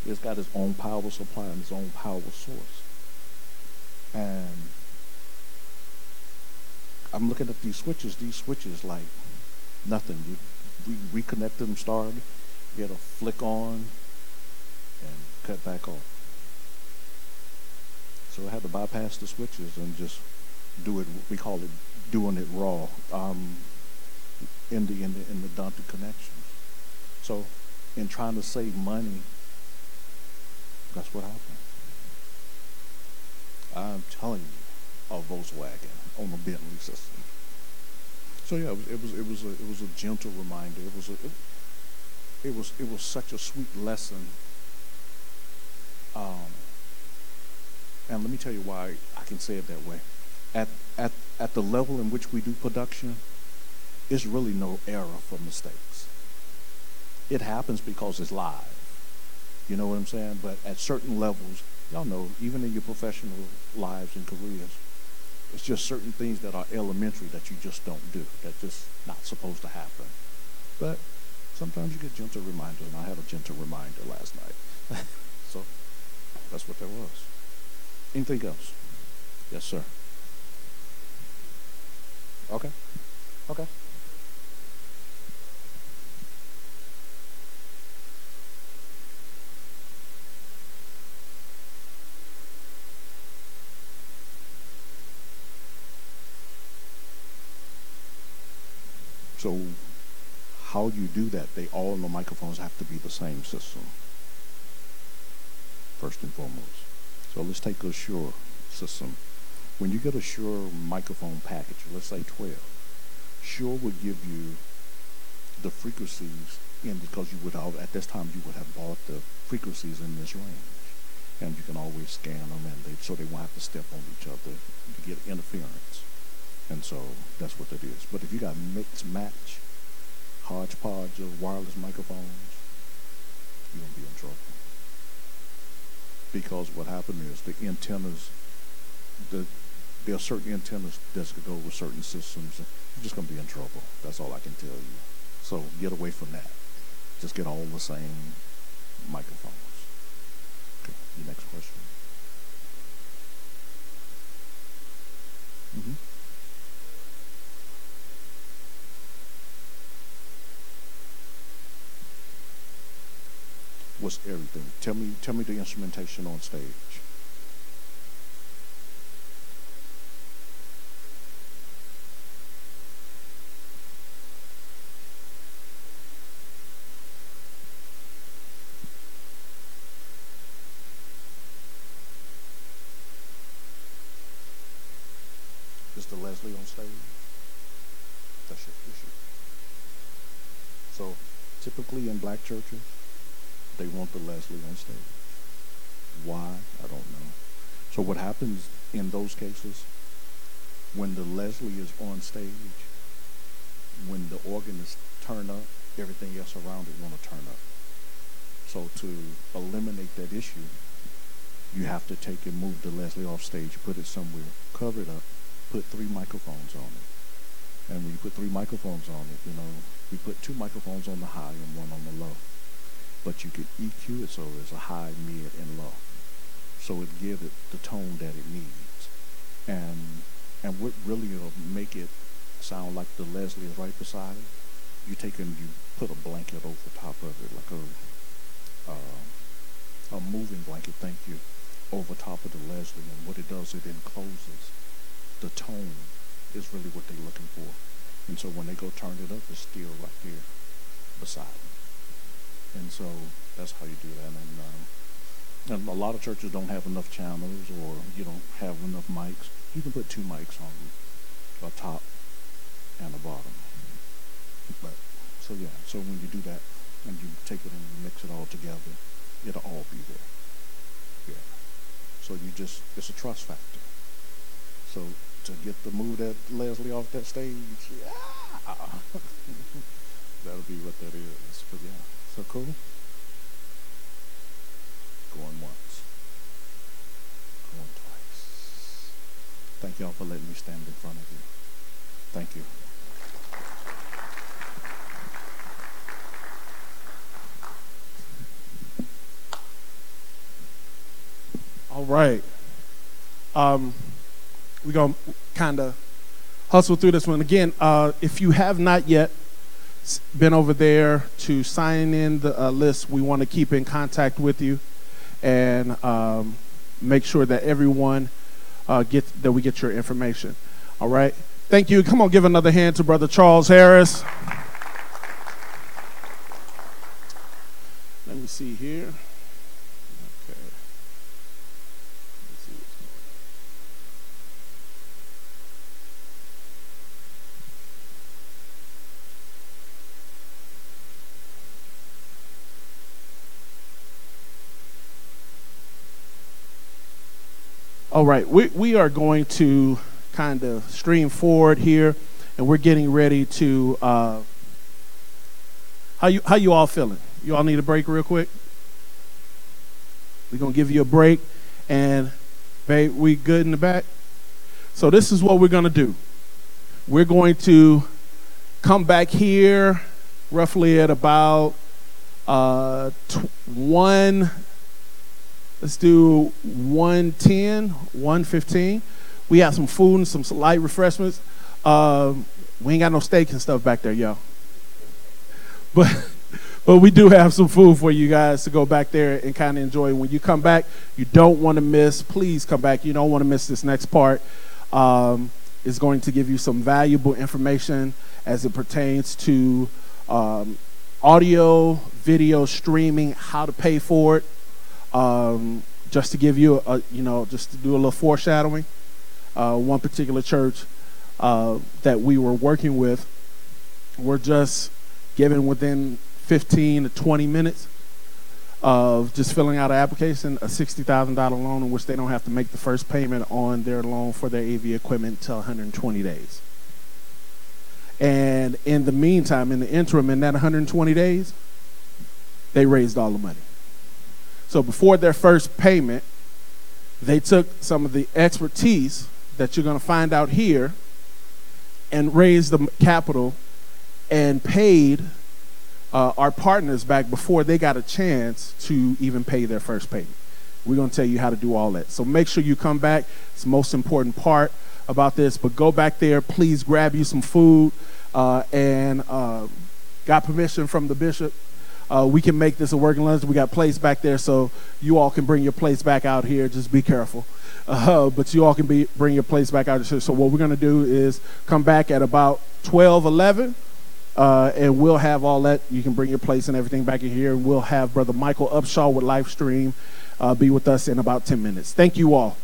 it's got its own power supply and its own power source. And I'm looking at these switches like nothing. We reconnect them, start, it'll flick on and cut back off. So I had to bypass the switches and just do it. We call it doing it raw in the Dante connections. So in trying to save money, that's what happened. I'm telling you, a Volkswagen on a Bentley system. So yeah, it was a gentle reminder. It was such a sweet lesson. And let me tell you why I can say it that way. At the level in which we do production, it's really no error for mistakes. It happens because it's live. You know what I'm saying? But at certain levels, y'all know, even in your professional lives and careers, it's just certain things that are elementary that you just don't do. That's just not supposed to happen. But sometimes you get gentle reminders, and I had a gentle reminder last night. So that's what that was. Anything else? Yes, sir. Okay. Okay. So how you do that, they all the microphones have to be the same system, first and foremost. So let's take a Shure system. When you get a Shure microphone package, let's say 12, Shure would give you the frequencies in, because you would have, at this time you would have bought the frequencies in this range. And you can always scan them, and so they won't have to step on each other to get interference. And so that's what that is. But if you got mix match, hodgepodge of wireless microphones, you're going to be in trouble. Because what happened is the antennas, there are certain antennas that go with certain systems, and you're just going to be in trouble. That's all I can tell you. So get away from that. Just get all the same microphones. Okay, your next question. Mm-hmm. What's everything? Tell me the instrumentation on stage. Is the Leslie on stage? That's your issue. So typically in black churches, they want the Leslie on stage. Why? I don't know. So what happens in those cases, when the Leslie is on stage, when the organist turn up, everything else around it want to turn up. So to eliminate that issue, you have to take and move the Leslie off stage, put it somewhere, cover it up, put 3 microphones on it. And when you put 3 microphones on it, we put 2 microphones on the high and 1 on the low. But you could EQ it so there's a high, mid, and low. So it gives it the tone that it needs. And what really will make it sound like the Leslie is right beside it, you take and you put a blanket over top of it, like a moving blanket, thank you, over top of the Leslie. And what it does, it encloses the tone is really what they're looking for. And so when they go turn it up, it's still right there beside them. And so that's how you do that. And a lot of churches don't have enough channels, or you don't have enough mics. You can put 2 mics on a top and a bottom. But so yeah, so when you do that and you take it and you mix it all together, it'll all be there. Yeah. So it's a trust factor. So to move that Leslie off that stage, yeah, that'll be what that is. But yeah. So cool? Going once. Going twice. Thank y'all for letting me stand in front of you. Thank you. All right. We're going to kind of hustle through this one. Again, if you have not yet been over there to sign in the list, we want to keep in contact with you and make sure that everyone we get your information. All right. Thank you. Come on, give another hand to Brother Charles Harris. me see here. Okay. Let's see what's going on. All right, we are going to kind of stream forward here, and we're getting ready to. How you all feeling? You all need a break real quick? We're going to give you a break. And, babe, we good in the back? So this is what we're going to do. We're going to come back here roughly at about 1, let's do 1:10, 1:15. We have some food and some light refreshments. We ain't got no steak and stuff back there, y'all. But we do have some food for you guys to go back there and kind of enjoy. When you come back, you don't want to miss. Please come back. You don't want to miss this next part. It's going to give you some valuable information as it pertains to audio, video streaming, how to pay for it. Just to give you just to do a little foreshadowing. One particular church that we were working with, we're just given within 15 to 20 minutes of just filling out an application, a $60,000 loan in which they don't have to make the first payment on their loan for their AV equipment until 120 days. And in the meantime, in the interim, in that 120 days, they raised all the money. So before their first payment, they took some of the expertise that you're going to find out here and raised the capital and paid our partners back before they got a chance to even pay their first payment. We're going to tell you how to do all that. So make sure you come back. It's the most important part about this. But go back there. Please grab you some food and got permission from the bishop. We can make this a working lunch. We got plates back there, so you all can bring your plates back out here. Just be careful. But you all can bring your plates back out here. So what we're going to do is come back at about 12:11. And we'll have all that. You can bring your plates and everything back in here. And we'll have Brother Michael Upshaw with live stream be with us in about 10 minutes. Thank you all.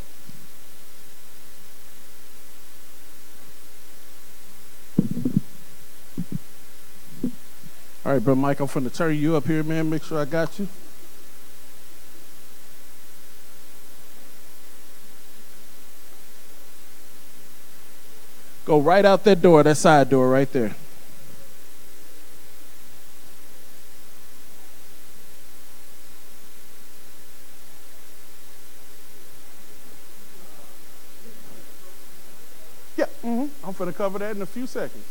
All right, Brother Mike, I'm finna turn you up here, man. Make sure I got you. Go right out that door, that side door right there. Yep, I'm finna cover that in a few seconds.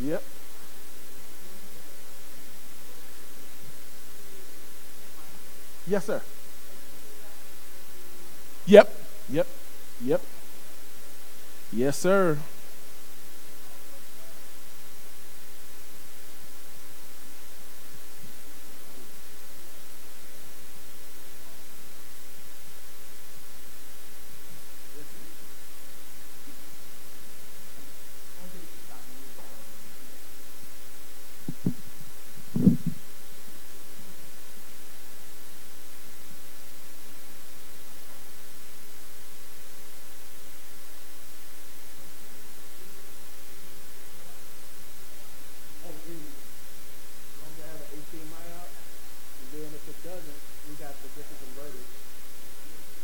Yep. Yes, sir. Yep. Yes, sir. Then if it doesn't,